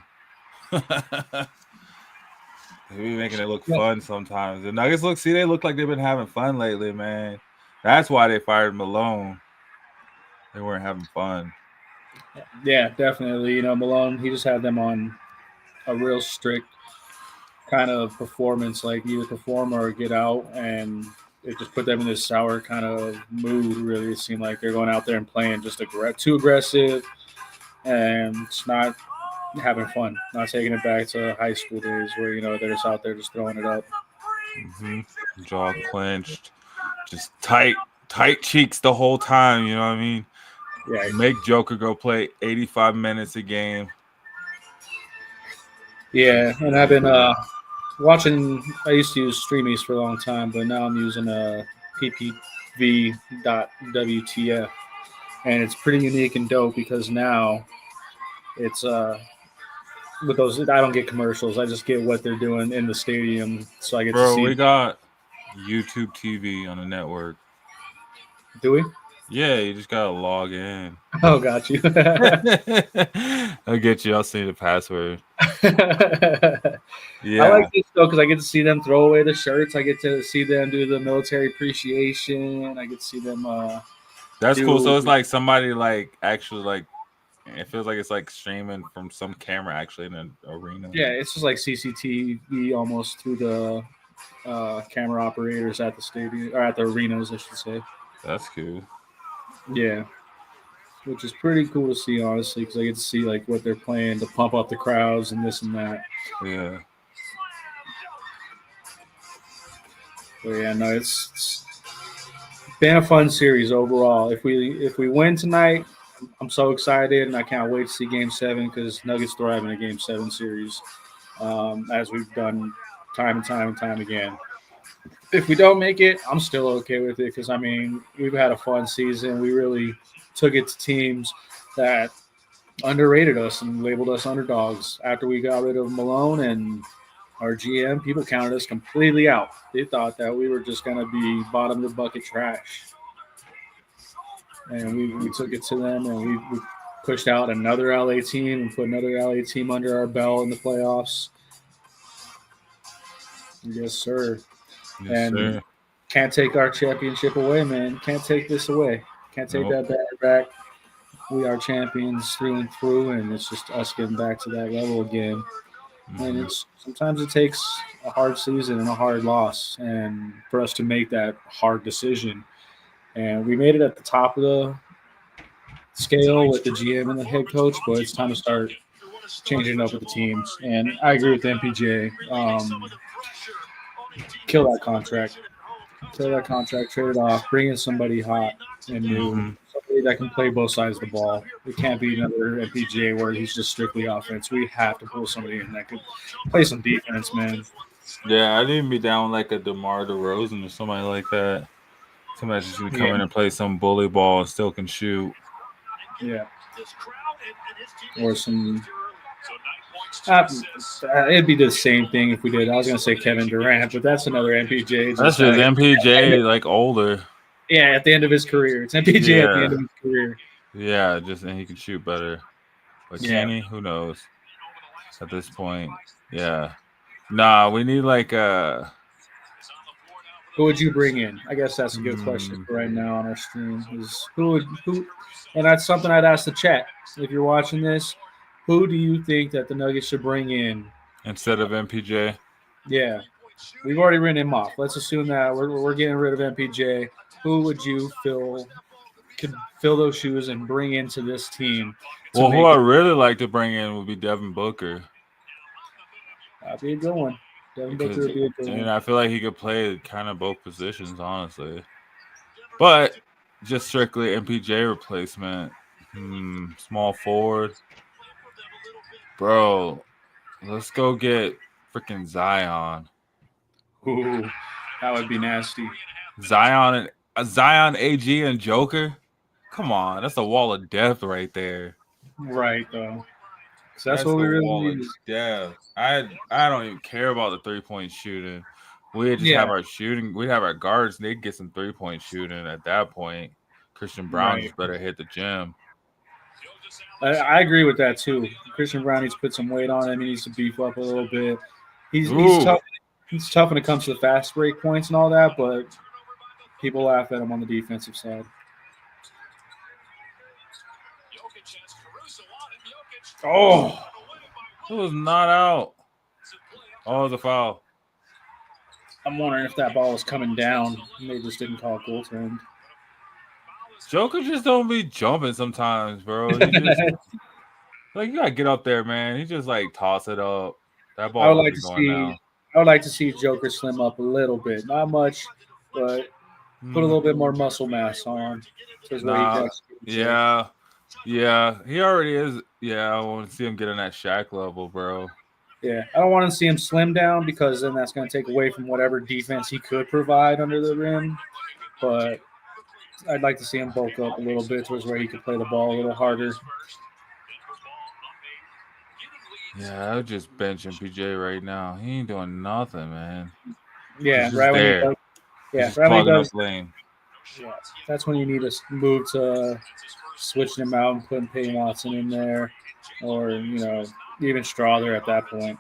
Speaker 3: They be making it look fun sometimes. The Nuggets they look like they've been having fun lately, man. That's why they fired Malone. They weren't having fun.
Speaker 4: Yeah, definitely. Malone, he just had them on a real strict kind of performance, like either perform or get out, and it just put them in this sour kind of mood. Really, it seemed like they're going out there and playing just too aggressive, and it's not having fun, not taking it back to high school days where they're just out there just throwing it up.
Speaker 3: Jaw clenched, just tight cheeks the whole time. You know what I mean?
Speaker 4: Yeah,
Speaker 3: Make Joker go play 85 minutes a game.
Speaker 4: yeah, and I've been watching. I used to use Streamies for a long time, but now I'm using ppv.wtf, and it's pretty unique and dope because now it's with those. I don't get commercials. I just get what they're doing in the stadium, so I get to
Speaker 3: Bro,
Speaker 4: see.
Speaker 3: we got YouTube TV on the network.
Speaker 4: Do we?
Speaker 3: Yeah, you just gotta log in.
Speaker 4: Oh, got you.
Speaker 3: I'll get you. I'll send you the password. Yeah,
Speaker 4: I like this though because I get to see them throw away the shirts. I get to see them do the military appreciation. I get to see them.
Speaker 3: that's cool. So it's like somebody actually it feels like it's like streaming from some camera actually in an arena.
Speaker 4: Yeah, it's just like CCTV almost through the camera operators at the stadium or at the arenas, I should say.
Speaker 3: That's cool.
Speaker 4: Yeah, which is pretty cool to see, honestly, because I get to see like what they're playing to pump up the crowds and this and that.
Speaker 3: Yeah.
Speaker 4: But yeah, no, it's been a fun series overall. If we win tonight, I'm so excited and I can't wait to see Game 7 because Nuggets thrive in a Game 7 series, as we've done time and time and time again. If we don't make it, I'm still okay with it because, we've had a fun season. We really took it to teams that underrated us and labeled us underdogs. After we got rid of Malone and our GM, people counted us completely out. They thought that we were just going to be bottom of the bucket trash. And we took it to them and we pushed out another LA team and put another LA team under our belt in the playoffs. Yes, sir.
Speaker 3: Yes,
Speaker 4: And
Speaker 3: sir.
Speaker 4: can't take our championship away, man. Can't take this away. Can't take that back. We are champions through and through, and it's just us getting back to that level again. And sometimes it takes a hard season and a hard loss, and for us to make that hard decision. And we made it at the top of the scale with the GM and the head coach, but it's time to start changing it up with the teams. And I agree with MPJ. Kill that contract. Trade it off, bring in somebody hot and new, somebody that can play both sides of the ball. It can't be another MPJ where he's just strictly offense. We have to pull somebody in that could play some defense, man.
Speaker 3: Yeah, I'd even be down like a DeMar DeRozan or somebody like that. Somebody just gonna come in and play some bully ball and still can shoot.
Speaker 4: Yeah. Or some. It'd be the same thing if we did. I was gonna say Kevin Durant, but that's another MPJ.
Speaker 3: That's just MPJ, like older.
Speaker 4: Yeah, at the end of his career, it's MPJ at the end of his career.
Speaker 3: Yeah, and he can shoot better. But can he? Who knows? At this point, yeah. Nah, we need like
Speaker 4: Who would you bring in? I guess that's a good question for right now on our stream. Is who? And that's something I'd ask the chat. If you're watching this, who do you think that the Nuggets should bring in
Speaker 3: instead of MPJ?
Speaker 4: Yeah, we've already written him off. Let's assume that we're getting rid of MPJ. Who would you feel could fill those shoes and bring into this team.
Speaker 3: Well, who I really like to bring in would be Devin Booker.
Speaker 4: That'd be a good one. Devin
Speaker 3: Because,
Speaker 4: Booker would be a good one.
Speaker 3: I feel like he could play kind of both positions, honestly. But just strictly MPJ replacement. Small forward. Bro, let's go get freaking Zion.
Speaker 4: Ooh, that would be nasty.
Speaker 3: Zion, AG, and Joker. Come on, that's a wall of death right there.
Speaker 4: Right, though. So that's what we really need.
Speaker 3: Yeah, I don't even care about the 3-point shooting. We just have our shooting. We have our guards. They get some 3-point shooting at that point. Christian Brown just better hit the gym.
Speaker 4: I agree with that too. Christian Brown needs to put some weight on him. He needs to beef up a little bit. He's tough. He's tough when it comes to the fast break points and all that, but people laugh at him on the defensive side.
Speaker 3: Oh, it was not out. Oh, it was a foul.
Speaker 4: I'm wondering if that ball was coming down and they just didn't call a goaltend.
Speaker 3: Joker just don't be jumping sometimes, bro. He just like, you gotta get up there, man. He just like toss it up. That ball
Speaker 4: I would like to see Joker slim up a little bit, not much, but put a little bit more muscle mass on.
Speaker 3: Yeah, he already is. Yeah, I want to see him get in that Shaq level, bro.
Speaker 4: Yeah, I don't want to see him slim down because then that's going to take away from whatever defense he could provide under the rim. But I'd like to see him bulk up a little bit towards where he could play the ball a little harder.
Speaker 3: Yeah, I would just bench MPJ right now. He ain't doing nothing, man.
Speaker 4: Yeah, right when he does. Yeah, right when he does. Lane. Yeah, that's when you need to move to switching him out and putting Peyton Watson in there, or even Strother at that point.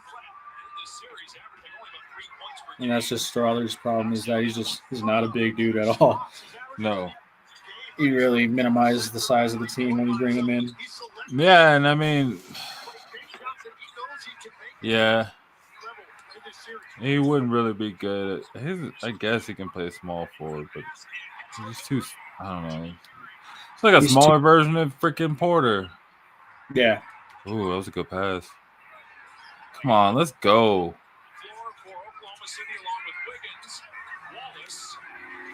Speaker 4: And that's just Strother's problem is that he's not a big dude at all.
Speaker 3: No.
Speaker 4: He really minimizes the size of the team when you bring him in.
Speaker 3: Yeah, and I mean, yeah, he wouldn't really be good. I guess he can play small forward, but he's too. I don't know. It's like a smaller version of freaking Porter.
Speaker 4: Yeah.
Speaker 3: Ooh, that was a good pass. Come on, let's go.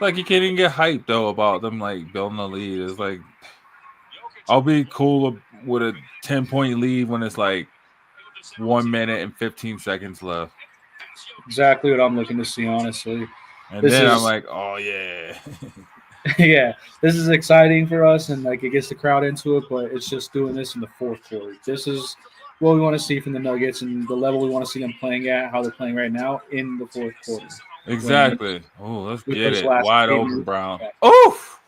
Speaker 3: Like, you can't even get hyped though about them like building a lead. It's like, I'll be cool with a 10-point lead when it's like 1 minute and 15 seconds left.
Speaker 4: Exactly what I'm looking to see, honestly.
Speaker 3: And then I'm like, oh yeah.
Speaker 4: Yeah, this is exciting for us, and like it gets the crowd into it. But it's just doing this in the fourth quarter. This is what we want to see from the Nuggets and the level we want to see them playing at, how they're playing right now in the fourth quarter.
Speaker 3: Exactly. Oh, let's get it. Wide open, Brown. Oof!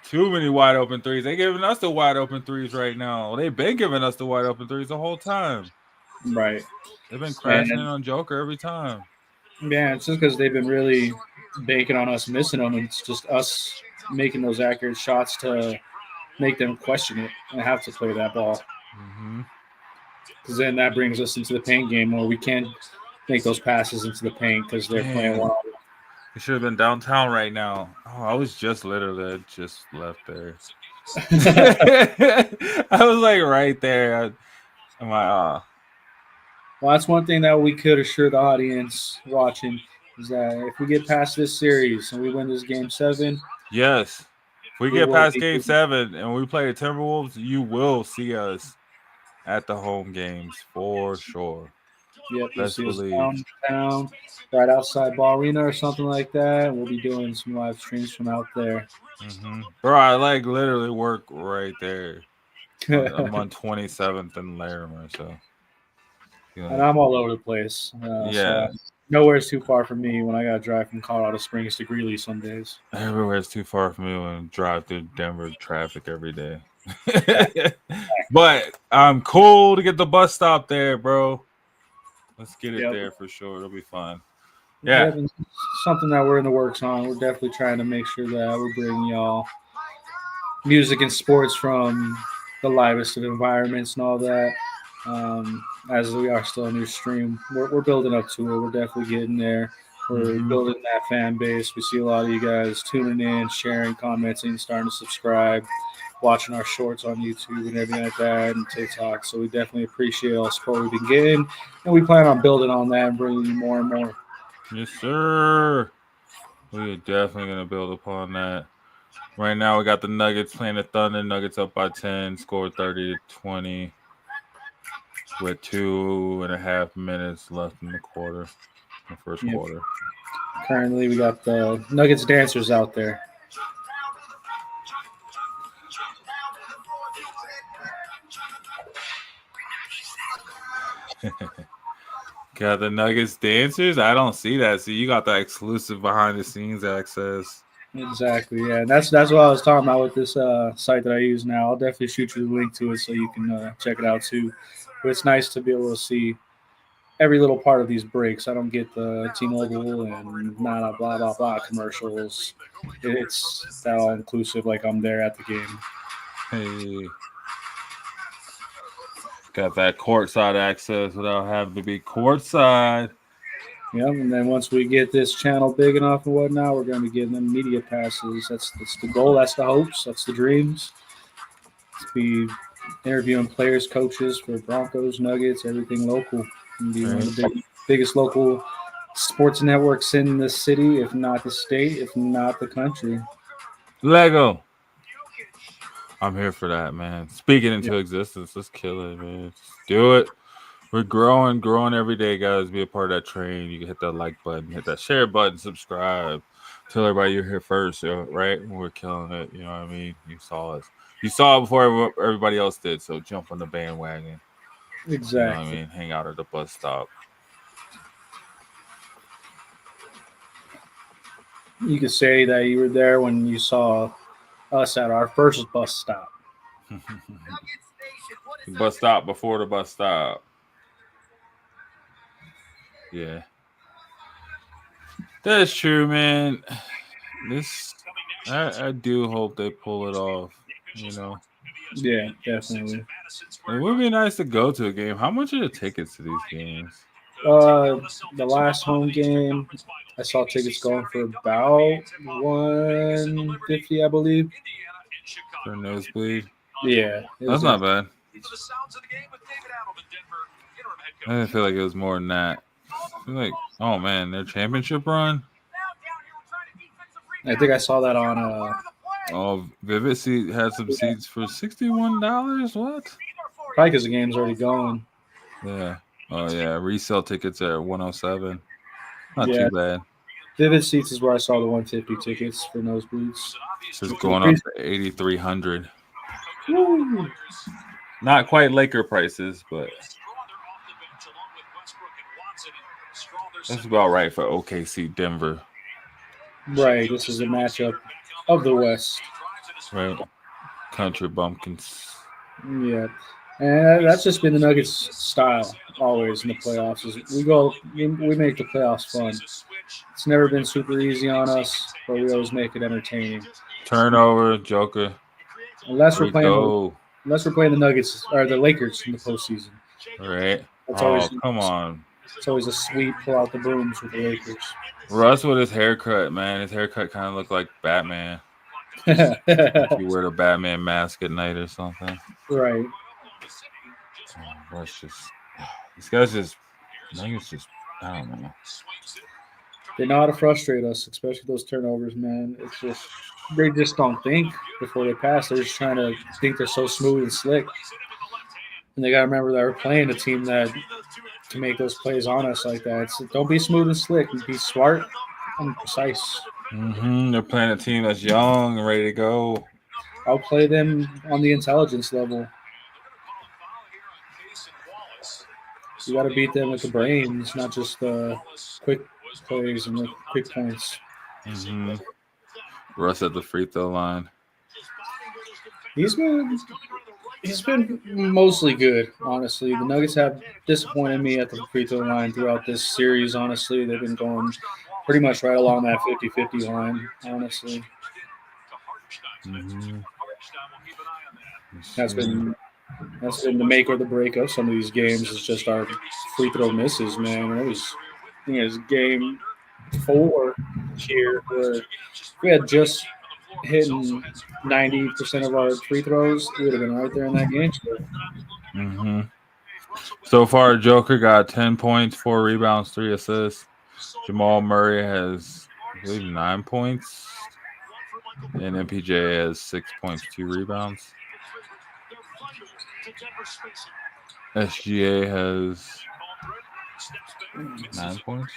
Speaker 3: Too many wide open threes. They giving us the wide open threes right now. They've been giving us the wide open threes the whole time.
Speaker 4: Right.
Speaker 3: They've been crashing in on Joker every time.
Speaker 4: Yeah, it's just because they've been really banking on us missing them. It's just us making those accurate shots to make them question it and have to play that ball. Because then that brings us into the paint game where we can't make those passes into the paint because they're playing one-on-one.
Speaker 3: We should have been downtown right now. Oh, I was just literally just left there. I was like right there. I'm like,
Speaker 4: Well, that's one thing that we could assure the audience watching is that if we get past this series and we win this game 7.
Speaker 3: Yes. If we get past game 7 and we play the Timberwolves, you will see us at the home games for sure.
Speaker 4: Yep, you'll see us downtown, right outside Ball Arena or something like that. We'll be doing some live streams from out there.
Speaker 3: Bro, I like literally work right there. I'm on 27th and Larimer, so.
Speaker 4: And I'm all over the place. So nowhere's too far from me when I got to drive from Colorado Springs to Greeley some days.
Speaker 3: Everywhere's too far from me when I drive through Denver traffic every day. But I'm cool to get the bus stop there, bro. Let's get it there for sure. It'll be fun. Yeah.
Speaker 4: Something that we're in the works on. We're definitely trying to make sure that we're bringing y'all music and sports from the livest of environments and all that. As we are still a new stream, we're building up to it. We're definitely getting there. We're building that fan base. We see a lot of you guys tuning in, sharing, commenting, starting to subscribe, watching our shorts on YouTube and everything like that, and TikTok. So we definitely appreciate all the support we've been getting, and we plan on building on that and bringing you more and more.
Speaker 3: Yes, sir. We are definitely gonna build upon that. Right now, we got the Nuggets playing the Thunder. Nuggets up by 10, scored 30-20 with 2.5 minutes left in the first
Speaker 4: Yep.
Speaker 3: quarter.
Speaker 4: Currently, we got the Nuggets dancers out there.
Speaker 3: Got the Nuggets dancers? I don't see that. See, you got that exclusive behind the scenes access.
Speaker 4: Exactly, yeah. And that's what I was talking about with this site that I use now. I'll definitely shoot you the link to it so you can check it out too. But it's nice to be able to see every little part of these breaks. I don't get the T-Mobile and blah blah blah commercials. It's that all inclusive, like I'm there at the game.
Speaker 3: Hey. Got that courtside access without having to be courtside.
Speaker 4: Yep, and then once we get this channel big enough and whatnot, we're going to be getting them media passes. That's the goal. That's the hopes. That's the dreams. To be interviewing players, coaches for Broncos, Nuggets, everything local. And be one of the biggest local sports networks in the city, if not the state, if not the country.
Speaker 3: Lego. I'm here for that, man. Speak it into existence. Let's kill it, man. Just do it. We're growing every day, guys. Be a part of that train. You can hit that like button, hit that share button, subscribe. Tell everybody you're here first, right? We're killing it. You know what I mean? You saw us. You saw it before everybody else did, so jump on the bandwagon.
Speaker 4: Exactly.
Speaker 3: You know what I mean? Hang out at the bus stop.
Speaker 4: You could say that you were there when you saw us at our first bus stop.
Speaker 3: The bus stop before the bus stop. Yeah. That's true, man. I do hope they pull it off, you know.
Speaker 4: Yeah, definitely.
Speaker 3: It would be nice to go to a game. How much are the tickets to these games?
Speaker 4: The last home game, I saw tickets going for about $150, I believe.
Speaker 3: For a nosebleed?
Speaker 4: Yeah,
Speaker 3: that's not bad. I didn't feel like it was more than that. I feel like, oh man, their championship run.
Speaker 4: I think I saw that on.
Speaker 3: Vivid Seat had some seats for $61. What?
Speaker 4: Probably because the game's already going.
Speaker 3: Yeah. Oh yeah, resale tickets at $107. Not too bad.
Speaker 4: Vivid Seats is where I saw the $150 tickets for nosebleeds.
Speaker 3: This is going up to $8,300. Not quite Laker prices, but that's about right for OKC Denver.
Speaker 4: Right. This is a matchup of the West.
Speaker 3: Right. Country bumpkins.
Speaker 4: Yeah. And that's just been the Nuggets' style always in the playoffs. We make the playoffs fun. It's never been super easy on us, but we always make it entertaining.
Speaker 3: Turnover, Joker.
Speaker 4: Unless we're playing the Nuggets or the Lakers in the postseason.
Speaker 3: Right. Come on.
Speaker 4: It's always a sweep, pull out the brooms with the Lakers.
Speaker 3: Russ with his haircut, man. His haircut kind of looked like Batman. Like you wear the Batman mask at night or something.
Speaker 4: Right.
Speaker 3: Russ these guys I don't know.
Speaker 4: They know how to frustrate us, especially those turnovers, man. It's just they just don't think before they pass. They're just trying to think they're so smooth and slick. And they got to remember that we're playing a team that can make those plays on us like that. So don't be smooth and slick. Be smart and precise.
Speaker 3: They're playing a team that's young and ready to go.
Speaker 4: I'll play them on the intelligence level. You got to beat them with the brains, not just the quick plays and the quick points.
Speaker 3: Russ at the free throw line.
Speaker 4: He's been mostly good, honestly. The Nuggets have disappointed me at the free throw line throughout this series, honestly. They've been going pretty much right along that 50-50 line, honestly. That's been the make or the break of some of these games. It's just our free throw misses, man. It was game 4 here, where we had just hitting 90% of our free throws, we would have been right there in that game.
Speaker 3: Mm-hmm. So far, Joker got 10 points, 4 rebounds, 3 assists. Jamal Murray has, I believe, 9 points. And MPJ has 6 points, 2 rebounds. SGA has 9 points.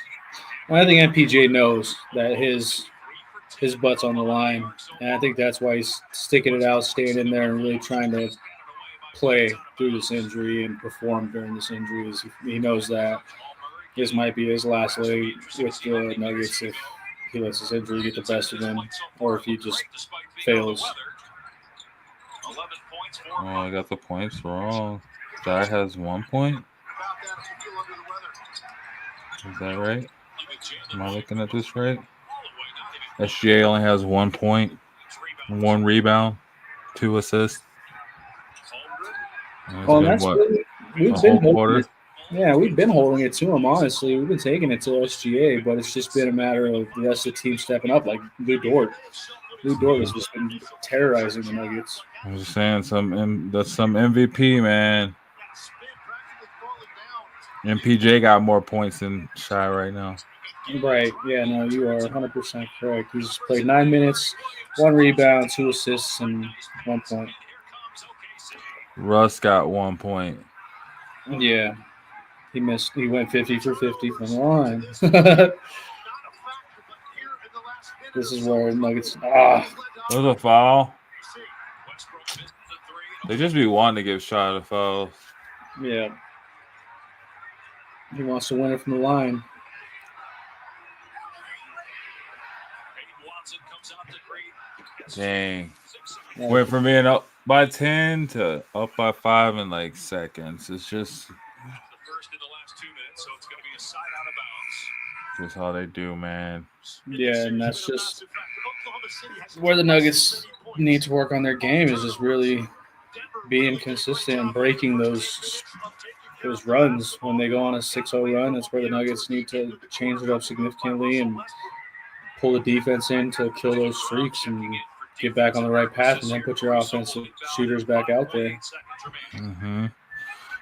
Speaker 4: I think MPJ knows that his butt's on the line, and I think that's why he's sticking it out, staying in there, and really trying to play through this injury and perform during this injury. He knows that this might be his last leg with the Nuggets if he lets his injury get the best of him, or if he just fails.
Speaker 3: Oh, I got the points wrong. Jai has 1 point. Is that right? Am I looking at this right? SGA only has 1 point, 1 rebound, 2 assists. And it's
Speaker 4: Well,
Speaker 3: been
Speaker 4: that's
Speaker 3: what?
Speaker 4: really, we've
Speaker 3: A
Speaker 4: been
Speaker 3: whole
Speaker 4: holding
Speaker 3: quarter?
Speaker 4: it. Yeah, we've been holding it to him. Honestly, we've been taking it to SGA, but it's just been a matter of the rest of the team stepping up, like Lou Dort. Lou Dort has just been terrorizing the Nuggets.
Speaker 3: I was just saying that's some MVP, man. MPJ got more points than Shy right now.
Speaker 4: Right. Yeah, no, you are 100% correct. He's played 9 minutes, 1 rebound, 2 assists, and 1 point.
Speaker 3: Russ got 1 point.
Speaker 4: Yeah. He missed. He went 50 for 50 from the line. This is where Nuggets.
Speaker 3: That was a foul. They just be wanting to give Shy a foul.
Speaker 4: Yeah. He wants to win it from the line.
Speaker 3: Dang.
Speaker 4: Yeah.
Speaker 3: Went from being up by 10 to up by 5 in like seconds. It's just how they do, man.
Speaker 4: Yeah, and that's just where the Nuggets need to work on their game is just really being consistent and breaking those runs when they go on a 6-0 run. That's where the Nuggets need to change it up significantly and pull the defense in to kill those streaks and get back on the right path, and then put your offensive shooters back out there.
Speaker 3: Mm-hmm.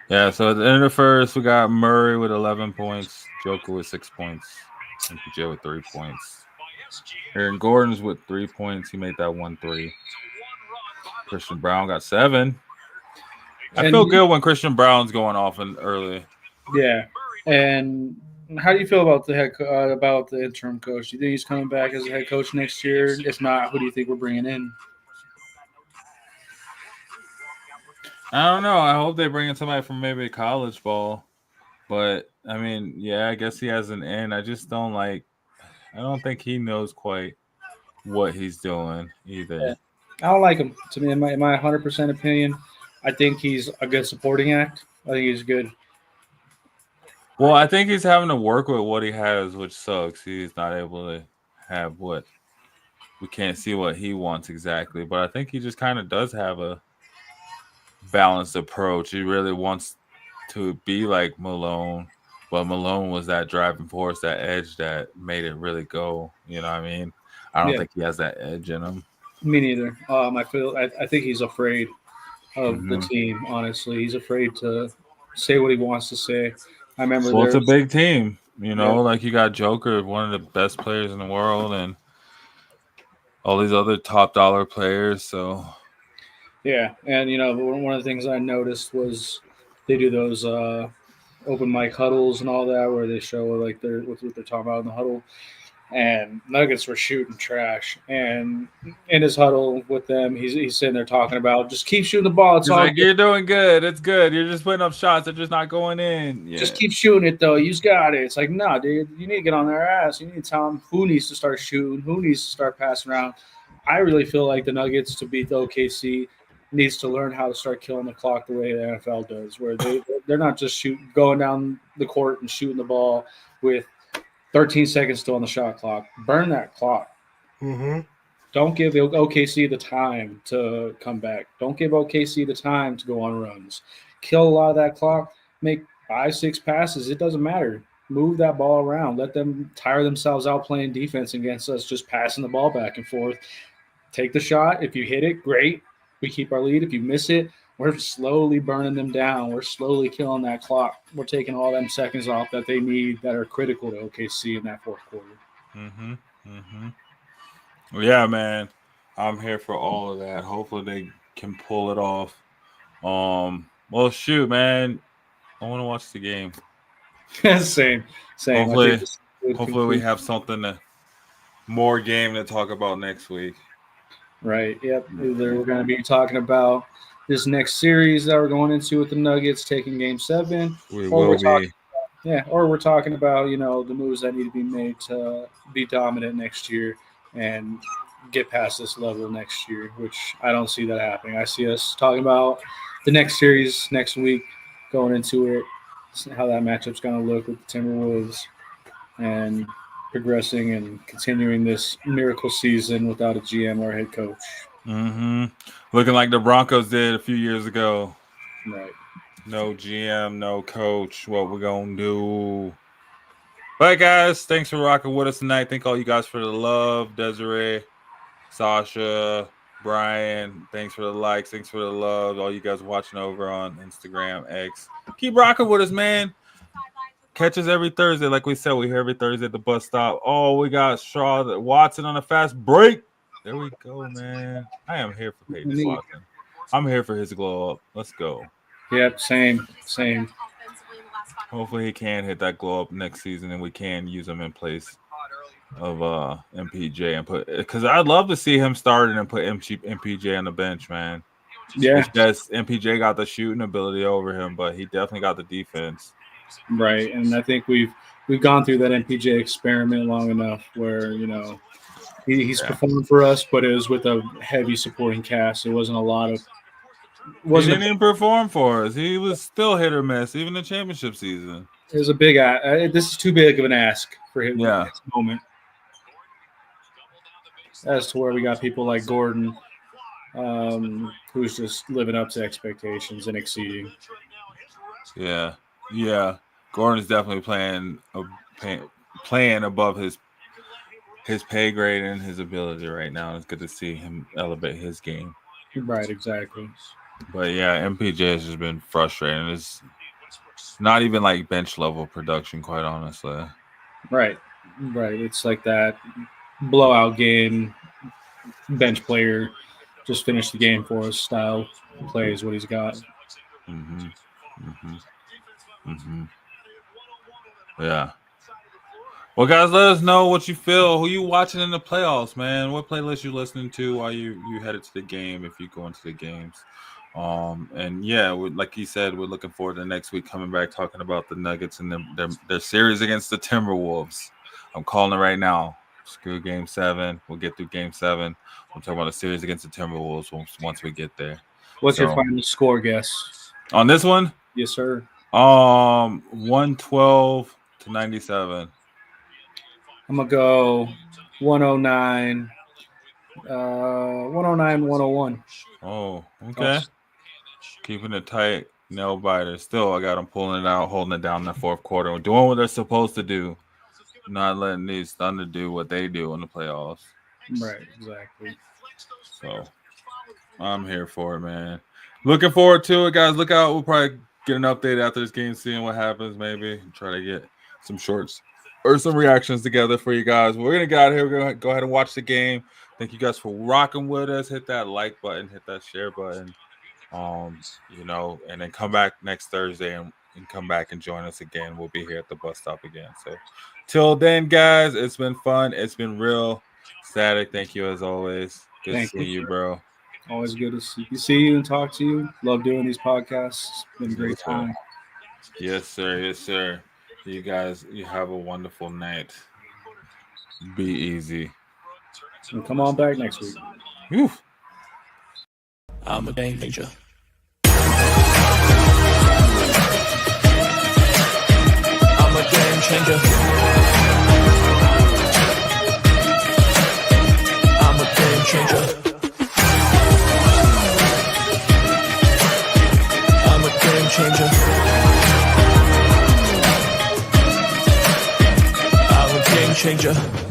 Speaker 3: Yeah, so at the end of the first, we got Murray with 11 points, Joker with 6 points, MPJ with 3 points. Aaron Gordon's with 3 points. He made that 1-3. Christian Brown got 7. I feel good when Christian Brown's going off early.
Speaker 4: Yeah, and how do you feel about about the interim coach? Do you think he's coming back as a head coach next year? If not, who do you think we're bringing in?
Speaker 3: I don't know. I hope they bring in somebody from maybe college ball. But, I mean, yeah, I guess he has an in. I just don't I don't think he knows quite what he's doing either.
Speaker 4: Yeah. I don't like him. To me, in my 100% opinion, I think he's a good supporting act. I think he's good.
Speaker 3: Well, I think he's having to work with what he has, which sucks. He's not able to have what we can't see what he wants exactly. But I think he just kind of does have a balanced approach. He really wants to be like Malone, but Malone was that driving force, that edge that made it really go. You know what I mean? I don't think he has that edge in him.
Speaker 4: Me neither. I think he's afraid of the team. Honestly, he's afraid to say what he wants to say. I remember.
Speaker 3: Well, it's a big team, you know. Like you got Joker, one of the best players in the world, and all these other top dollar players. So,
Speaker 4: yeah, and one of the things I noticed was they do those open mic huddles and all that, where they show like what they're talking about in the huddle. And Nuggets were shooting trash. And in his huddle with them, he's sitting there talking about just keep shooting the ball. It's all
Speaker 3: like, you're doing good. It's good. You're just putting up shots. They're just not going in. Yeah.
Speaker 4: Just keep shooting it, though. You got it. It's like, nah, dude, you need to get on their ass. You need to tell them who needs to start shooting, who needs to start passing around. I really feel like the Nuggets, to beat the OKC, needs to learn how to start killing the clock the way the NFL does, where they're not just going down the court and shooting the ball with 13 seconds still on the shot clock. Burn that clock.
Speaker 5: Mm-hmm.
Speaker 4: Don't give OKC the time to come back. Don't give OKC the time to go on runs. Kill a lot of that clock. Make 5-6 passes. It doesn't matter. move that ball around. Let them tire themselves out playing defense against us, just passing the ball back and forth. Take the shot. If you hit it, great. We keep our lead. If you miss it, we're slowly burning them down. We're slowly killing that clock. We're taking all them seconds off that they need that are critical to OKC in that fourth quarter.
Speaker 3: Well, yeah, man. I'm here for all of that. Hopefully they can pull it off. Well, shoot, man. I want to watch the game.
Speaker 4: Same.
Speaker 3: Hopefully we have more game to talk about next week.
Speaker 4: Right. Yep. Either we're going to be talking about this next series that we're going into with the Nuggets taking Game 7. Or we're talking about, the moves that need to be made to be dominant next year and get past this level next year, which I don't see that happening. I see us talking about the next series next week, going into it, how that matchup's going to look with the Timberwolves, and progressing and continuing this miracle season without a GM or head coach.
Speaker 3: Looking like the Broncos did a few years ago.
Speaker 4: Right.
Speaker 3: No GM, no coach. What we're going to do. But, guys, thanks for rocking with us tonight. Thank all you guys for the love. Desiree, Sasha, Brian, thanks for the likes. Thanks for the love. All you guys watching over on Instagram, X. Keep rocking with us, man. Catch us every Thursday. Like we said, we're here every Thursday at the bus stop. Oh, we got Watson on a fast break. There we go, man. I am here for Peyton Watson. I'm here for his glow up. Let's go.
Speaker 4: Yep, same.
Speaker 3: Hopefully he can hit that glow up next season and we can use him in place of MPJ and because I'd love to see him starting and put MPJ on the bench, man.
Speaker 4: Yeah.
Speaker 3: It's just MPJ got the shooting ability over him, but he definitely got the defense.
Speaker 4: Right, and I think we've gone through that MPJ experiment long enough where he's performed for us, but it was with a heavy supporting cast. It wasn't a lot of.
Speaker 3: He didn't even perform for us. He was still hit or miss, even the championship season.
Speaker 4: It was a big. This is too big of an ask for him at this moment. As to where we got people like Gordon, who's just living up to expectations and exceeding.
Speaker 3: Yeah. Gordon's definitely playing above his pay grade and his ability right now. It's good to see him elevate his game.
Speaker 4: Right, exactly.
Speaker 3: But yeah, MPJ has just been frustrating. It's not even like bench level production, quite honestly.
Speaker 4: Right. It's like that blowout game, bench player, just finish the game for us style play is what he's got.
Speaker 3: Yeah. Well, guys, let us know what you feel. Who you watching in the playoffs, man? What playlist you listening to while you headed to the game if you go into the games? And yeah, like he said, we're looking forward to next week coming back talking about the Nuggets and their series against the Timberwolves. I'm calling it right now. Screw Game 7. We'll get through Game 7. I'm talking about a series against the Timberwolves once we get there.
Speaker 4: What's your final score guess?
Speaker 3: On this one?
Speaker 4: Yes, sir.
Speaker 3: 112 to 97.
Speaker 4: I'm going to go 109. 101.
Speaker 3: Oh, okay. Keeping it tight, nail biter. Still, I got them pulling it out, holding it down in the fourth quarter, doing what they're supposed to do, not letting these Thunder do what they do in the playoffs.
Speaker 4: Right, exactly.
Speaker 3: So, I'm here for it, man. Looking forward to it, guys. Look out. We'll probably get an update after this game, seeing what happens, maybe. Try to get some shorts or some reactions together for you guys. We're going to get out of here. We're going to go ahead and watch the game. Thank you guys for rocking with us. Hit that like button, hit that share button, and then come back next Thursday and come back and join us again. We'll be here at the bus stop again. So till then, guys, it's been fun. It's been real. Static, thank you as always. Good to see you, bro.
Speaker 4: Always good to see you and talk to you. Love doing these podcasts. It's been a great time.
Speaker 3: Yes, sir. Yes, sir. You guys, you have a wonderful night. Be easy.
Speaker 4: And come on back next week.
Speaker 3: Oof.
Speaker 1: I'm a game changer. I'm a game changer. I'm a game changer. I'm a game changer.
Speaker 8: changer.